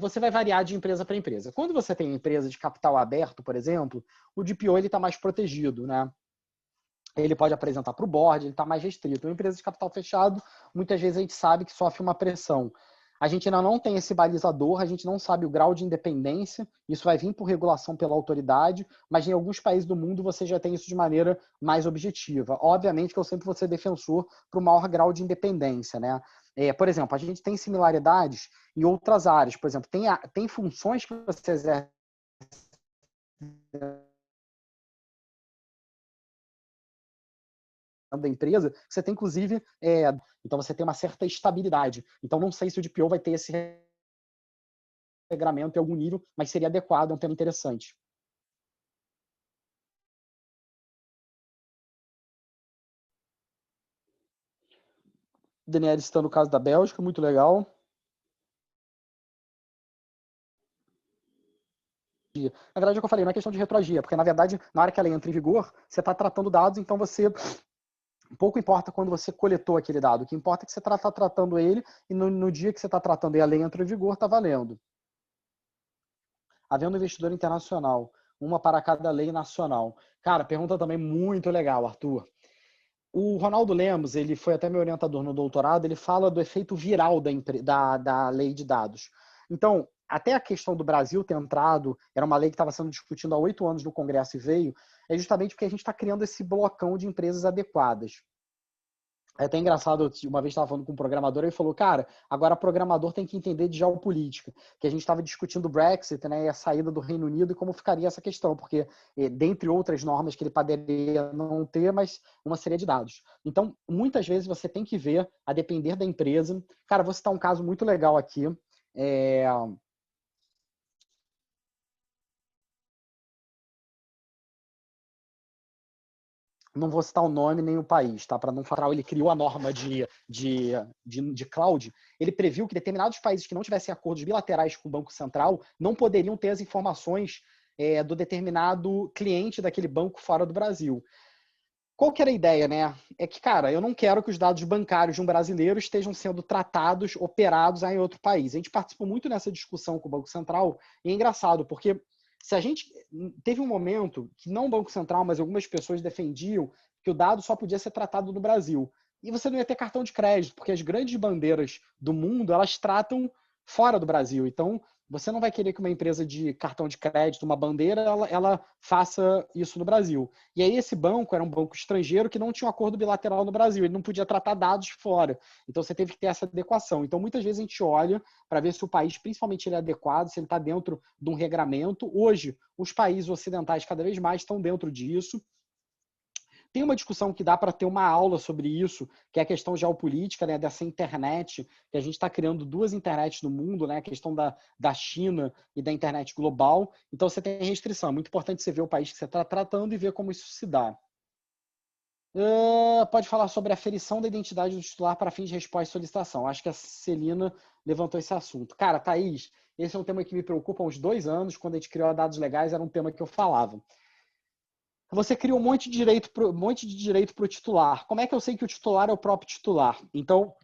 Você vai variar de empresa para empresa. Quando você tem empresa de capital aberto, por exemplo, o DPO está mais protegido, né? Ele pode apresentar para o board, ele está mais restrito. Uma empresa de capital fechado, muitas vezes a gente sabe que sofre uma pressão. A gente ainda não tem esse balizador, a gente não sabe o grau de independência, isso vai vir por regulação pela autoridade, mas em alguns países do mundo você já tem isso de maneira mais objetiva. Obviamente que eu sempre vou ser defensor para o maior grau de independência, né? Por exemplo, a gente tem similaridades em outras áreas. Por exemplo, tem funções que você exerce da empresa, você tem inclusive, então você tem uma certa estabilidade. Então não sei se o DPO vai ter esse regramento em algum nível, mas seria adequado, é um tema interessante. Daniel está no caso da Bélgica, muito legal. Na verdade, é o que eu falei, não é questão de retroagia, porque na verdade, na hora que ela entra em vigor, você está tratando dados, então você pouco importa quando você coletou aquele dado. O que importa é que você está tratando ele e no dia que você está tratando e a lei entra em vigor, está valendo. Havendo investidor internacional, uma para cada lei nacional. Cara, pergunta também muito legal, Arthur. O Ronaldo Lemos, ele foi até meu orientador no doutorado, ele fala do efeito viral da lei de dados. Então, até a questão do Brasil ter entrado, era uma lei que estava sendo discutida há 8 anos no Congresso e veio, é justamente porque a gente está criando esse blocão de empresas adequadas. É até engraçado, uma vez estava falando com um programador, ele falou, cara, agora programador tem que entender de geopolítica, que a gente estava discutindo o Brexit, né, e a saída do Reino Unido e como ficaria essa questão, porque dentre outras normas que ele poderia não ter, mas uma seria de dados. Então, muitas vezes você tem que ver, a depender da empresa. Cara, vou citar um caso muito legal aqui, não vou citar o nome nem o país, tá? Para não falar, ele criou a norma de cloud, ele previu que determinados países que não tivessem acordos bilaterais com o Banco Central não poderiam ter as informações do determinado cliente daquele banco fora do Brasil. Qual que era a ideia, né? É que, cara, eu não quero que os dados bancários de um brasileiro estejam sendo tratados, operados em outro país. A gente participou muito nessa discussão com o Banco Central e é engraçado, porque se a gente teve um momento que não o Banco Central, mas algumas pessoas defendiam que o dado só podia ser tratado no Brasil. E você não ia ter cartão de crédito, porque as grandes bandeiras do mundo, elas tratam fora do Brasil. Então, você não vai querer que uma empresa de cartão de crédito, uma bandeira, ela faça isso no Brasil. E aí esse banco era um banco estrangeiro que não tinha um acordo bilateral no Brasil, ele não podia tratar dados fora. Então você teve que ter essa adequação. Então muitas vezes a gente olha para ver se o país, principalmente, ele é adequado, se ele está dentro de um regramento. Hoje, os países ocidentais cada vez mais estão dentro disso. Tem uma discussão que dá para ter uma aula sobre isso, que é a questão geopolítica, né, dessa internet, que a gente está criando duas internets no mundo, né, a questão da China e da internet global. Então você tem restrição. É muito importante você ver o país que você está tratando e ver como isso se dá. Pode falar sobre a aferição da identidade do titular para fins de resposta e solicitação. Acho que a Celina levantou esse assunto. Cara, Thaís, esse é um tema que me preocupa há uns 2 anos. Quando a gente criou a Dados Legais, era um tema que eu falava. Você cria um monte de direito para o titular. Como é que eu sei que o titular é o próprio titular? Então,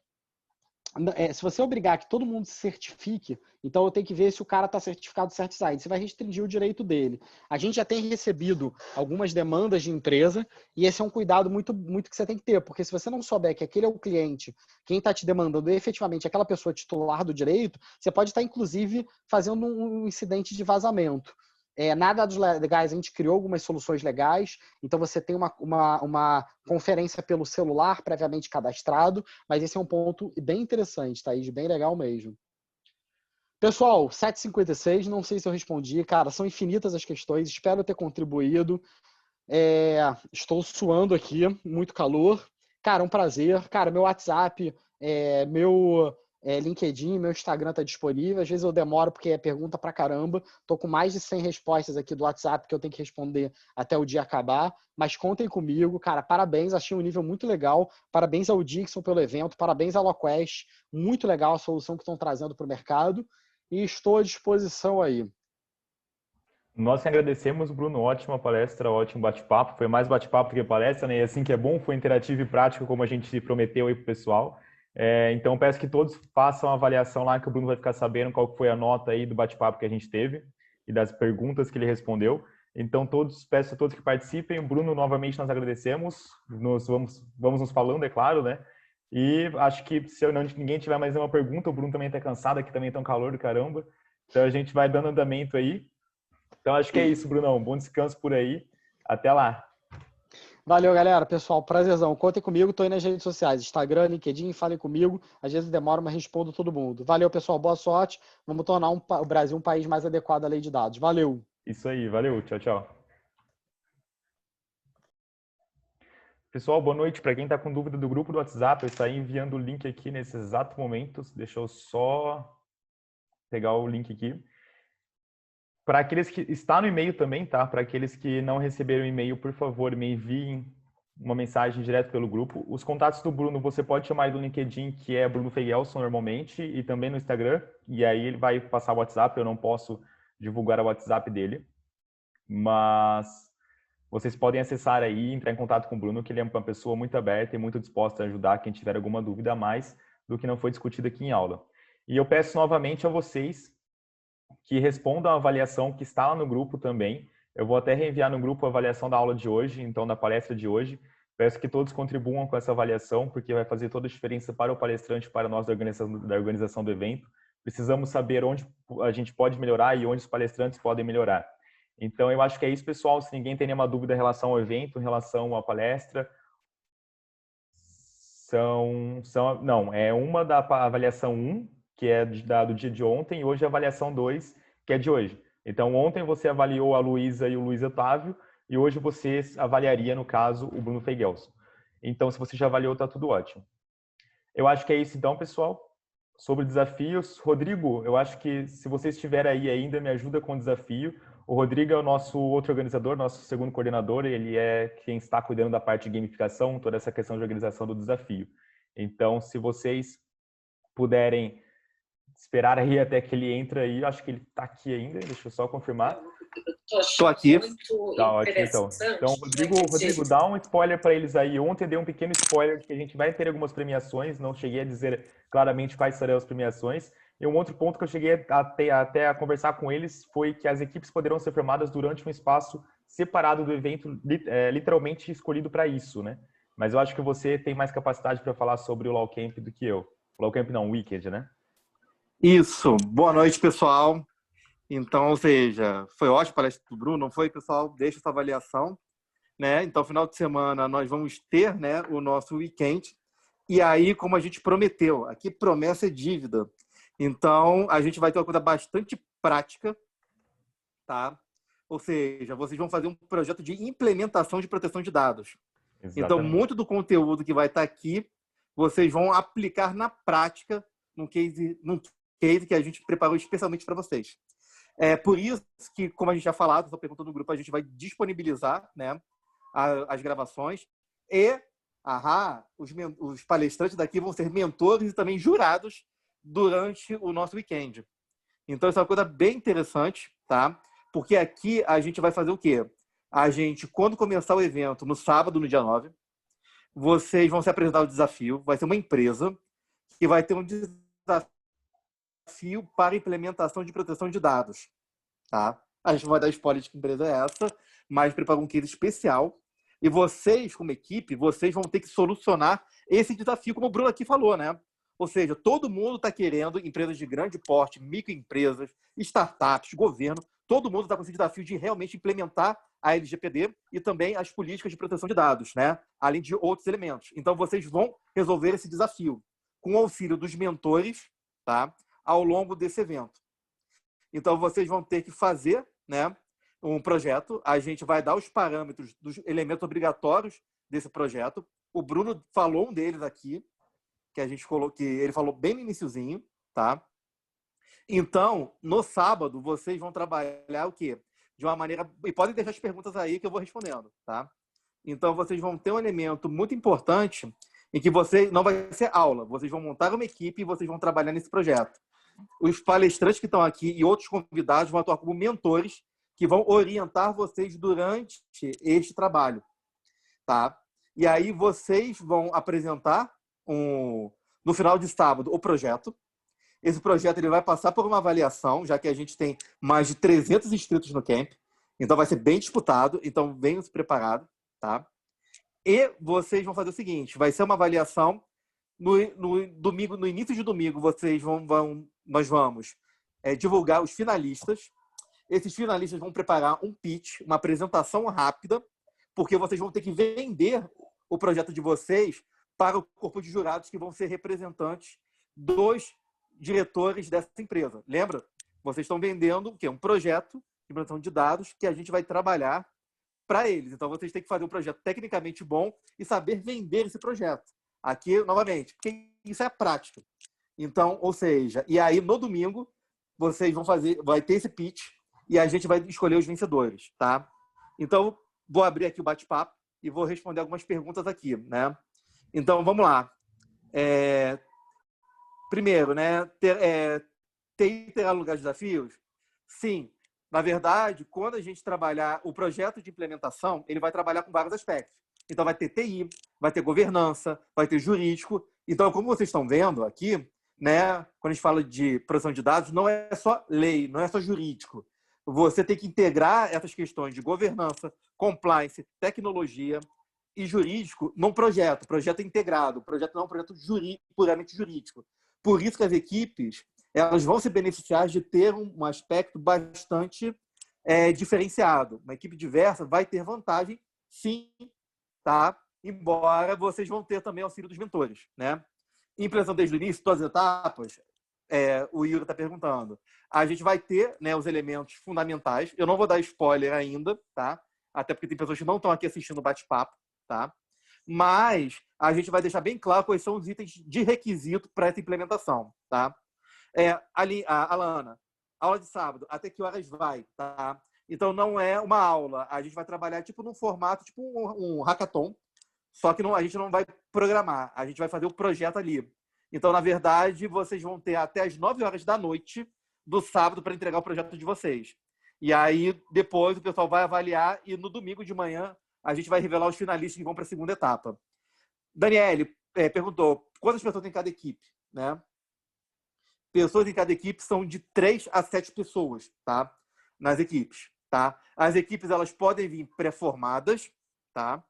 se você obrigar que todo mundo se certifique, então eu tenho que ver se o cara está certificado certo site. Você vai restringir o direito dele. A gente já tem recebido algumas demandas de empresa e esse é um cuidado muito, muito que você tem que ter, porque se você não souber que aquele é o cliente, quem está te demandando é efetivamente aquela pessoa titular do direito, você pode estar, inclusive, fazendo um incidente de vazamento. Na Dados Legais, a gente criou algumas soluções legais, então você tem uma conferência pelo celular previamente cadastrado, mas esse é um ponto bem interessante, Thaís, bem legal mesmo. Pessoal, 7h56, não sei se eu respondi, cara, são infinitas as questões, espero ter contribuído. Estou suando aqui, muito calor. Cara, um prazer. Cara, meu WhatsApp, meu LinkedIn, meu Instagram está disponível. Às vezes eu demoro porque é pergunta pra caramba. Tô com mais de 100 respostas aqui do WhatsApp que eu tenho que responder até o dia acabar. Mas contem comigo, cara. Parabéns, achei um nível muito legal. Parabéns ao Dixon pelo evento. Parabéns à Loquest. Muito legal a solução que estão trazendo para o mercado. E estou à disposição aí. Nós que agradecemos, Bruno. Ótima palestra, ótimo bate-papo. Foi mais bate-papo do que palestra, né? E assim que é bom, foi interativo e prático, como a gente prometeu aí para o pessoal. Então, peço que todos façam a avaliação lá, que o Bruno vai ficar sabendo qual foi a nota aí do bate-papo que a gente teve e das perguntas que ele respondeu. Então, peço a todos que participem. Bruno, novamente, nós agradecemos. Vamos nos falando, é claro, né? E acho que se ninguém tiver mais nenhuma pergunta, o Bruno também está cansado, aqui também está um calor do caramba. Então, a gente vai dando andamento aí. Então, acho que é isso, Brunão. Bom descanso por aí. Até lá. Valeu, galera. Pessoal, prazerzão. Contem comigo, tô aí nas redes sociais. Instagram, LinkedIn, falem comigo. Às vezes demora, mas respondo todo mundo. Valeu, pessoal. Boa sorte. Vamos tornar o Brasil um país mais adequado à lei de dados. Valeu. Isso aí. Valeu. Tchau, tchau. Pessoal, boa noite. Para quem está com dúvida do grupo do WhatsApp, eu estarei enviando o link aqui nesse exato momento. Deixa eu só pegar o link aqui. Para aqueles que está no e-mail também, tá? Para aqueles que não receberam o e-mail, por favor, me enviem uma mensagem direto pelo grupo. Os contatos do Bruno, você pode chamar ele no LinkedIn, que é Bruno Feigelson normalmente, e também no Instagram. E aí ele vai passar o WhatsApp. Eu não posso divulgar o WhatsApp dele, mas vocês podem acessar aí, entrar em contato com o Bruno, que ele é uma pessoa muito aberta e muito disposta a ajudar quem tiver alguma dúvida a mais do que não foi discutido aqui em aula. E eu peço novamente a vocês que respondam a avaliação que está lá no grupo também. Eu vou até reenviar no grupo a avaliação da aula de hoje, então da palestra de hoje. Peço que todos contribuam com essa avaliação, porque vai fazer toda a diferença para o palestrante, para nós da organização do evento. Precisamos saber onde a gente pode melhorar e onde os palestrantes podem melhorar. Então, eu acho que é isso, pessoal. Se ninguém tem nenhuma dúvida em relação ao evento, em relação à palestra, não, é uma da avaliação 1, que é do dia de ontem, e hoje a avaliação 2, que é de hoje. Então, ontem você avaliou a Luísa e o Luiz Otávio, e hoje você avaliaria, no caso, o Bruno Feigelson. Então, se você já avaliou, está tudo ótimo. Eu acho que é isso, então, pessoal. Sobre desafios, Rodrigo, eu acho que se você estiver aí ainda, me ajuda com o desafio. O Rodrigo é o nosso outro organizador, nosso segundo coordenador, ele é quem está cuidando da parte de gamificação, toda essa questão de organização do desafio. Então, se vocês puderem esperar aí até que ele entre aí, acho que ele está aqui ainda, deixa eu só confirmar. Estou aqui. Tá ótimo, então. Então, Rodrigo, dá um spoiler para eles aí. Ontem eu dei um pequeno spoiler que a gente vai ter algumas premiações, não cheguei a dizer claramente quais serão as premiações. E um outro ponto que eu cheguei até a conversar com eles foi que as equipes poderão ser formadas durante um espaço separado do evento, literalmente escolhido para isso, né? Mas eu acho que você tem mais capacidade para falar sobre o LawCamp do que eu. O LawCamp não, o Wicked, né? Isso. Boa noite, pessoal. Então, ou seja, foi ótimo a palestra do Bruno, não foi, pessoal? Deixa essa avaliação, né? Então, final de semana, nós vamos ter, né, o nosso weekend. E aí, como a gente prometeu, aqui promessa é dívida. Então, a gente vai ter uma coisa bastante prática, tá? Ou seja, vocês vão fazer um projeto de implementação de proteção de dados. Exatamente. Então, muito do conteúdo que vai estar aqui, vocês vão aplicar na prática num case que a gente preparou especialmente para vocês. É por isso que, como a gente já falado, essa pergunta do grupo, a gente vai disponibilizar, né, as gravações e os palestrantes daqui vão ser mentores e também jurados durante o nosso weekend. Então, isso é uma coisa bem interessante, tá? Porque aqui a gente vai fazer o quê? A gente, quando começar o evento, no sábado, no dia 9, vocês vão se apresentar o desafio. Vai ser uma empresa que vai ter um desafio para implementação de proteção de dados, tá? A gente não vai dar spoiler de que empresa é essa, mas preparou um case especial. E vocês, como equipe, vocês vão ter que solucionar esse desafio, como o Bruno aqui falou, né? Ou seja, todo mundo está querendo, empresas de grande porte, microempresas, startups, governo, todo mundo está com esse desafio de realmente implementar a LGPD e também as políticas de proteção de dados, né? Além de outros elementos. Então, vocês vão resolver esse desafio com o auxílio dos mentores, tá? Ao longo desse evento. Então, vocês vão ter que fazer, né, um projeto. A gente vai dar os parâmetros dos elementos obrigatórios desse projeto. O Bruno falou um deles aqui, que a gente colocou, que ele falou bem no iniciozinho, tá? Então, no sábado, vocês vão trabalhar o quê? De uma maneira... E podem deixar as perguntas aí que eu vou respondendo, tá? Então, vocês vão ter um elemento muito importante em que você não vai ser aula. Vocês vão montar uma equipe e vocês vão trabalhar nesse projeto. Os palestrantes que estão aqui e outros convidados vão atuar como mentores que vão orientar vocês durante este trabalho, tá? E aí vocês vão apresentar no final de sábado o projeto. Esse projeto ele vai passar por uma avaliação, já que a gente tem mais de 300 inscritos no camp. Então vai ser bem disputado. Então venham se preparado, tá? E vocês vão fazer o seguinte, vai ser uma avaliação no domingo, no início de domingo, nós vamos divulgar os finalistas. Esses finalistas vão preparar um pitch, uma apresentação rápida, porque vocês vão ter que vender o projeto de vocês para o corpo de jurados que vão ser representantes dos diretores dessa empresa. Lembra? Vocês estão vendendo o quê? Um projeto de implementação de dados que a gente vai trabalhar para eles. Então, vocês têm que fazer um projeto tecnicamente bom e saber vender esse projeto. Aqui, novamente, porque isso é a prática. Então, ou seja, e aí no domingo, vocês vão vai ter esse pitch e a gente vai escolher os vencedores, tá? Então, vou abrir aqui o bate-papo e vou responder algumas perguntas aqui, né? Então, vamos lá. Primeiro, né? Terá lugar de desafios? Sim. Na verdade, quando a gente trabalhar o projeto de implementação, ele vai trabalhar com vários aspectos. Então, vai ter TI, vai ter governança, vai ter jurídico. Então, como vocês estão vendo aqui, né? Quando a gente fala de proteção de dados, não é só lei, não é só jurídico. Você tem que integrar essas questões de governança, compliance, tecnologia e jurídico num projeto. Projeto integrado. O projeto não é um projeto puramente jurídico. Por isso que as equipes elas vão se beneficiar de ter um aspecto bastante diferenciado. Uma equipe diversa vai ter vantagem, sim, tá? Embora vocês vão ter também auxílio dos mentores, né? Implementação desde o início, todas as etapas, o Yuri está perguntando. A gente vai ter, né, os elementos fundamentais. Eu não vou dar spoiler ainda, tá? Até porque tem pessoas que não estão aqui assistindo o bate-papo, tá? Mas a gente vai deixar bem claro quais são os itens de requisito para essa implementação, tá? Alana, aula de sábado, até que horas vai, tá? Então não é uma aula, a gente vai trabalhar tipo num formato, tipo um hackathon, só que a gente não vai programar, a gente vai fazer o projeto ali. Então, na verdade, vocês vão ter até as 9 horas da noite do sábado para entregar o projeto de vocês. E aí, depois, o pessoal vai avaliar e no domingo de manhã a gente vai revelar os finalistas que vão para a segunda etapa. Daniele perguntou, quantas pessoas tem cada equipe, né? Pessoas em cada equipe são de 3 a 7 pessoas, tá? Nas equipes, tá? As equipes, elas podem vir pré-formadas, tá?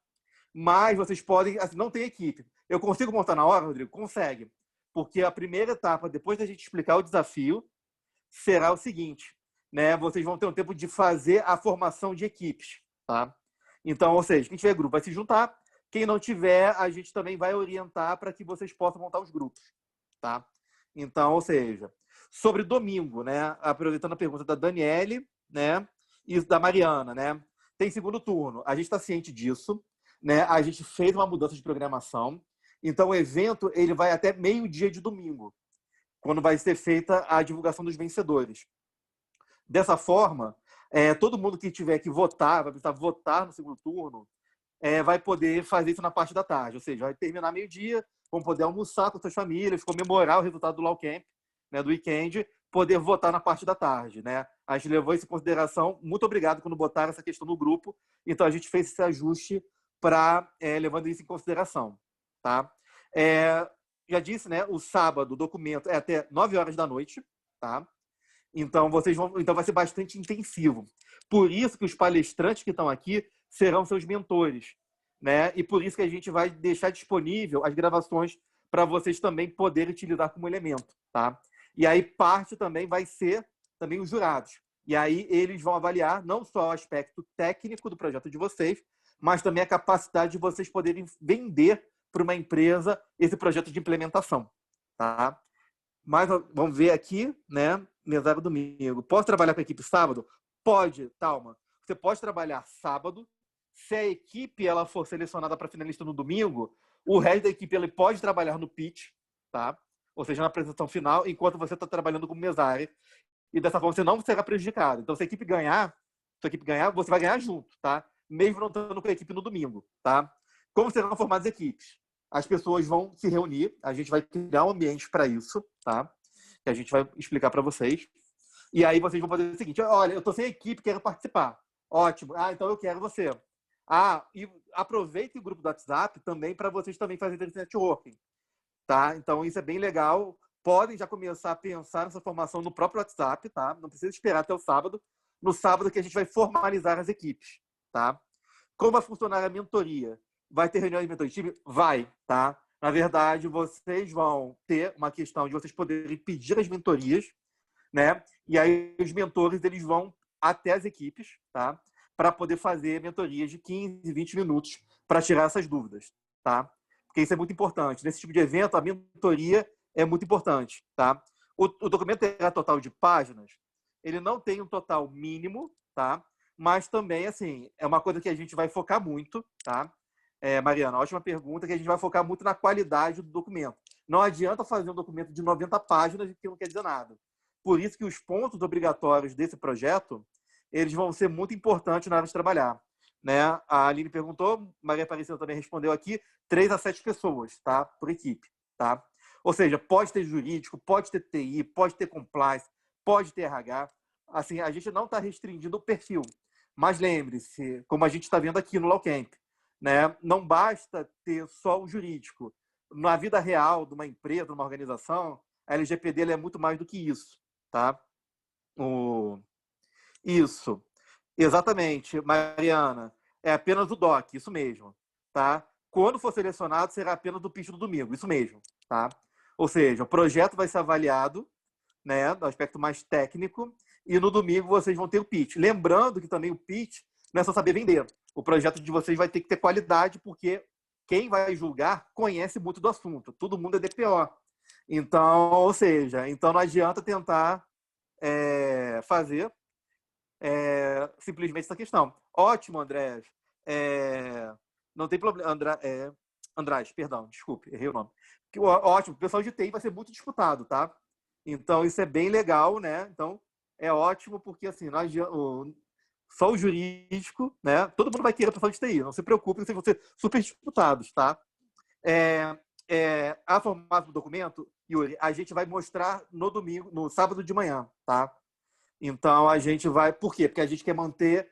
Mas vocês podem... Assim, não tem equipe. Eu consigo montar na hora, Rodrigo? Consegue. Porque a primeira etapa, depois da gente explicar o desafio, será o seguinte, né? Vocês vão ter um tempo de fazer a formação de equipes, tá? Então, ou seja, quem tiver grupo vai se juntar. Quem não tiver, a gente também vai orientar para que vocês possam montar os grupos, tá? Então, ou seja, sobre domingo, né? Aproveitando a pergunta da Daniele, né? E da Mariana, né? Tem segundo turno. A gente está ciente disso, né? A gente fez uma mudança de programação. Então, o evento ele vai até meio-dia de domingo, quando vai ser feita a divulgação dos vencedores. Dessa forma, todo mundo que tiver que votar, vai precisar votar no segundo turno, vai poder fazer isso na parte da tarde. Ou seja, vai terminar meio-dia, vão poder almoçar com suas famílias, comemorar o resultado do Law Camp, né, do weekend, poder votar na parte da tarde, né? A gente levou isso em consideração. Muito obrigado quando botaram essa questão no grupo. Então, a gente fez esse ajuste levando isso em consideração, tá? Já disse, né? O sábado, o documento é até 9 horas da noite, tá? Então, então vai ser bastante intensivo. Por isso que os palestrantes que estão aqui serão seus mentores, né? E por isso que a gente vai deixar disponível as gravações para vocês também poderem utilizar como elemento, tá? E aí parte também vai ser também os jurados. E aí eles vão avaliar não só o aspecto técnico do projeto de vocês, mas também a capacidade de vocês poderem vender para uma empresa esse projeto de implementação, tá? Mas vamos ver aqui, né? Mesário domingo. Posso trabalhar com a equipe sábado? Pode, Talma. Você pode trabalhar sábado. Se a equipe ela for selecionada para finalista no domingo, o resto da equipe ele pode trabalhar no pitch, tá? Ou seja, na apresentação final, enquanto você está trabalhando como mesária. E dessa forma você não será prejudicado. Então, se a equipe ganhar, você vai ganhar junto, tá? Mesmo não estando com a equipe no domingo, tá? Como serão formadas equipes? As pessoas vão se reunir, a gente vai criar um ambiente para isso, tá? Que a gente vai explicar para vocês. E aí vocês vão fazer o seguinte: olha, eu estou sem equipe, quero participar. Ótimo. Ah, então eu quero você. Ah, e aproveite o grupo do WhatsApp também para vocês também fazerem networking, tá? Então isso é bem legal. Podem já começar a pensar nessa formação no próprio WhatsApp, tá? Não precisa esperar até o sábado. No sábado que a gente vai formalizar as equipes, tá? Como vai funcionar a mentoria? Vai ter reunião de mentoria de time? Vai, tá? Na verdade, vocês vão ter uma questão de vocês poderem pedir as mentorias, né? E aí os mentores eles vão até as equipes, tá? Para poder fazer mentorias de 15, 20 minutos para tirar essas dúvidas, tá? Porque isso é muito importante. Nesse tipo de evento, a mentoria é muito importante, tá? O documento terá total de páginas, ele não tem um total mínimo, tá? Mas também, assim, é uma coisa que a gente vai focar muito, tá? Mariana, ótima pergunta, que a gente vai focar muito na qualidade do documento. Não adianta fazer um documento de 90 páginas que não quer dizer nada. Por isso que os pontos obrigatórios desse projeto, eles vão ser muito importantes na hora de trabalhar, né? A Aline perguntou, Maria Aparecida também respondeu aqui, 3 a 7 pessoas, tá? Por equipe, tá? Ou seja, pode ter jurídico, pode ter TI, pode ter compliance, pode ter RH. Assim, a gente não está restringindo o perfil. Mas lembre-se, como a gente está vendo aqui no LawCamp, né? Não basta ter só o jurídico. Na vida real de uma empresa, de uma organização, a LGPD é muito mais do que isso, tá? Isso, exatamente, Mariana. É apenas o DOC, isso mesmo, tá? Quando for selecionado, será apenas do pitch do domingo, isso mesmo, tá? Ou seja, o projeto vai ser avaliado, né, do aspecto mais técnico, e no domingo vocês vão ter o pitch. Lembrando que também o pitch não é só saber vender. O projeto de vocês vai ter que ter qualidade, porque quem vai julgar conhece muito do assunto. Todo mundo é DPO. Então, ou seja, então não adianta tentar fazer simplesmente essa questão. Ótimo, André. Não tem problema. Andrés, perdão, desculpe, errei o nome. Ótimo, o pessoal de TI vai ser muito disputado, tá? Então, isso é bem legal, né? Então, é ótimo, porque assim, só o jurídico, né? Todo mundo vai querer a pessoa de TI, não se preocupe, vocês vão ser super disputados, tá? A formato do documento, Yuri, a gente vai mostrar no domingo, no sábado de manhã, tá? Então, a gente vai... Por quê? Porque a gente quer manter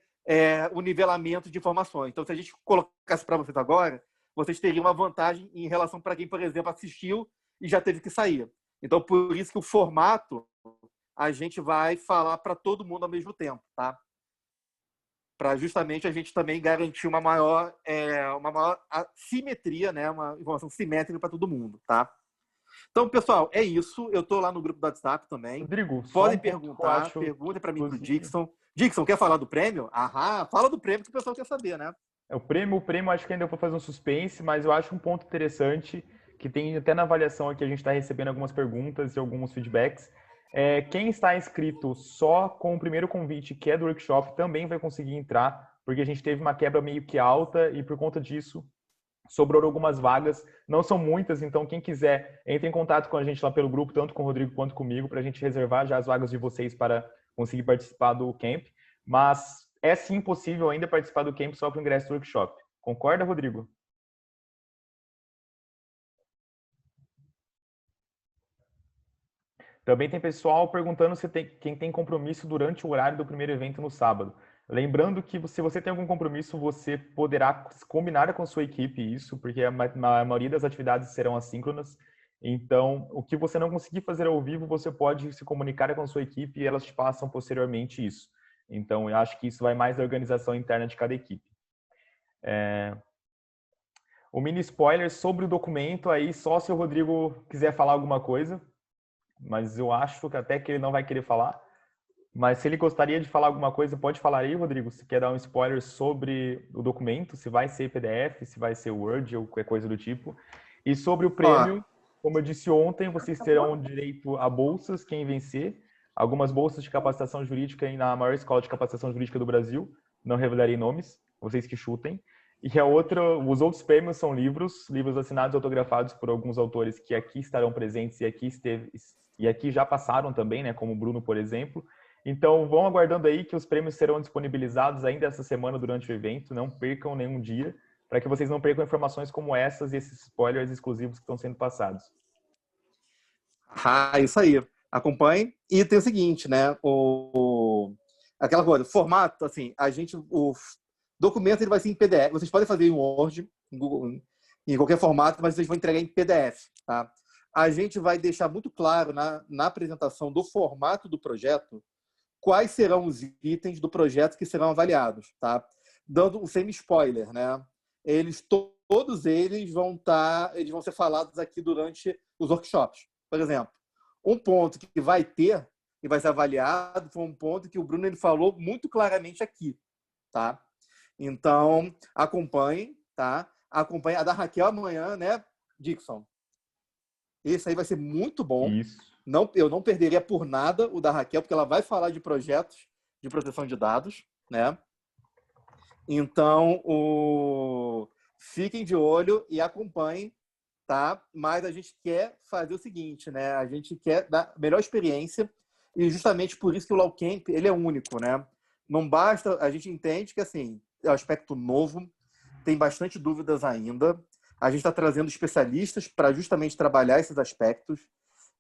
o nivelamento de informações. Então, se a gente colocasse para vocês agora, vocês teriam uma vantagem em relação para quem, por exemplo, assistiu e já teve que sair. Então, por isso que o formato a gente vai falar para todo mundo ao mesmo tempo, tá? Para justamente a gente também garantir uma maior simetria, né? Uma informação simétrica para todo mundo, tá? Então, pessoal, é isso. Eu estou lá no grupo do WhatsApp também. Rodrigo, podem perguntar, perguntem para mim, para o Dixon. Dixon, quer falar do prêmio? Aham, fala do prêmio que o pessoal quer saber, né? O prêmio acho que ainda vou fazer um suspense, mas eu acho um ponto interessante, que tem até na avaliação aqui, a gente está recebendo algumas perguntas e alguns feedbacks. Quem está inscrito só com o primeiro convite, que é do workshop, também vai conseguir entrar, porque a gente teve uma quebra meio que alta e por conta disso sobrou algumas vagas. Não são muitas, então quem quiser, entre em contato com a gente lá pelo grupo, tanto com o Rodrigo quanto comigo, para a gente reservar já as vagas de vocês para conseguir participar do camp. Mas é sim possível ainda participar do camp só com o ingresso do workshop. Concorda, Rodrigo? Também tem pessoal perguntando quem tem compromisso durante o horário do primeiro evento no sábado. Lembrando que se você tem algum compromisso, você poderá combinar com a sua equipe isso, porque a maioria das atividades serão assíncronas. Então, o que você não conseguir fazer ao vivo, você pode se comunicar com a sua equipe e elas te passam posteriormente isso. Então, eu acho que isso vai mais da organização interna de cada equipe. O mini spoiler sobre o documento, aí só se o Rodrigo quiser falar alguma coisa, mas eu acho que até que ele não vai querer falar. Mas se ele gostaria de falar alguma coisa, pode falar aí, Rodrigo, se quer dar um spoiler sobre o documento, se vai ser PDF, se vai ser Word ou qualquer coisa do tipo. E sobre o prêmio, como eu disse ontem, vocês terão direito a bolsas, quem vencer, algumas bolsas de capacitação jurídica na maior escola de capacitação jurídica do Brasil, não revelarei nomes, vocês que chutem. E os outros prêmios são livros assinados e autografados por alguns autores que aqui estarão presentes e aqui já passaram também, né, como o Bruno, por exemplo. Então, vão aguardando aí que os prêmios serão disponibilizados ainda essa semana durante o evento, não percam nenhum dia, para que vocês não percam informações como essas e esses spoilers exclusivos que estão sendo passados. Isso aí. Acompanhe. E tem o seguinte, né, aquela coisa, formato, assim, o documento ele vai ser em PDF. Vocês podem fazer em Word, em Google, em qualquer formato, mas vocês vão entregar em PDF, tá? A gente vai deixar muito claro na apresentação do formato do projeto quais serão os itens do projeto que serão avaliados, tá? Dando um semi-spoiler, né? Todos eles vão ser falados aqui durante os workshops. Por exemplo, um ponto que vai ter e vai ser avaliado foi um ponto que o Bruno ele falou muito claramente aqui, tá? Então, acompanhem, tá? Acompanhem a da Raquel amanhã, né, Dixon? Esse aí vai ser muito bom. Isso. Eu não perderia por nada o da Raquel, porque ela vai falar de projetos de proteção de dados, né? Então, fiquem de olho e acompanhem, tá? Mas a gente quer fazer o seguinte, né? A gente quer dar a melhor experiência e justamente por isso que o LawCamp, ele é único, né? Não basta, a gente entende que, assim, é um aspecto novo, tem bastante dúvidas ainda. A gente está trazendo especialistas para justamente trabalhar esses aspectos.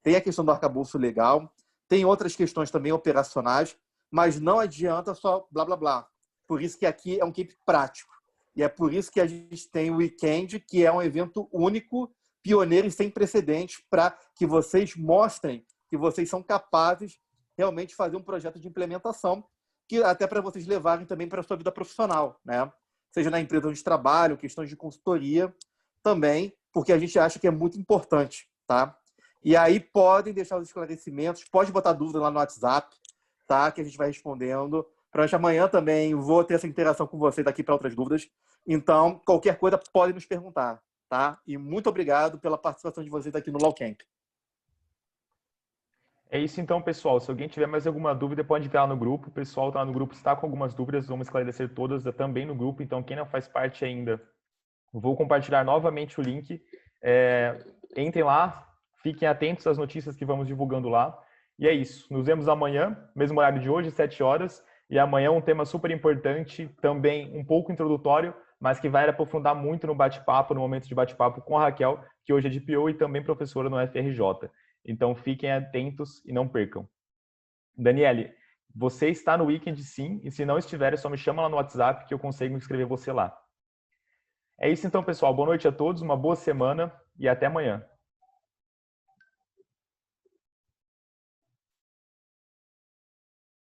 Tem a questão do arcabouço legal, tem outras questões também operacionais, mas não adianta só blá, blá, blá. Por isso que aqui é um camp prático. E é por isso que a gente tem o Weekend, que é um evento único, pioneiro e sem precedentes, para que vocês mostrem que vocês são capazes realmente de fazer um projeto de implementação, que até para vocês levarem também para a sua vida profissional, né? Seja na empresa onde trabalham, questões de consultoria também, porque a gente acha que é muito importante, tá? E aí podem deixar os esclarecimentos, pode botar dúvida lá no WhatsApp, tá? Que a gente vai respondendo. Para amanhã também vou ter essa interação com vocês aqui para outras dúvidas. Então, qualquer coisa pode nos perguntar, tá? E muito obrigado pela participação de vocês aqui no LawCamp. É isso então, pessoal. Se alguém tiver mais alguma dúvida, pode enviar no grupo. O pessoal está no grupo, está com algumas dúvidas, vamos esclarecer todas também no grupo. Então, quem não faz parte ainda, vou compartilhar novamente o link. Entrem lá, fiquem atentos às notícias que vamos divulgando lá. E é isso. Nos vemos amanhã, mesmo horário de hoje, 7 horas. E amanhã um tema super importante, também um pouco introdutório, mas que vai aprofundar muito no bate-papo, no momento de bate-papo com a Raquel, que hoje é DPO e também professora no FRJ. Então, fiquem atentos e não percam. Daniele, você está no Weekend sim, e se não estiver, é só me chama lá no WhatsApp que eu consigo inscrever você lá. É isso então, pessoal. Boa noite a todos, uma boa semana e até amanhã.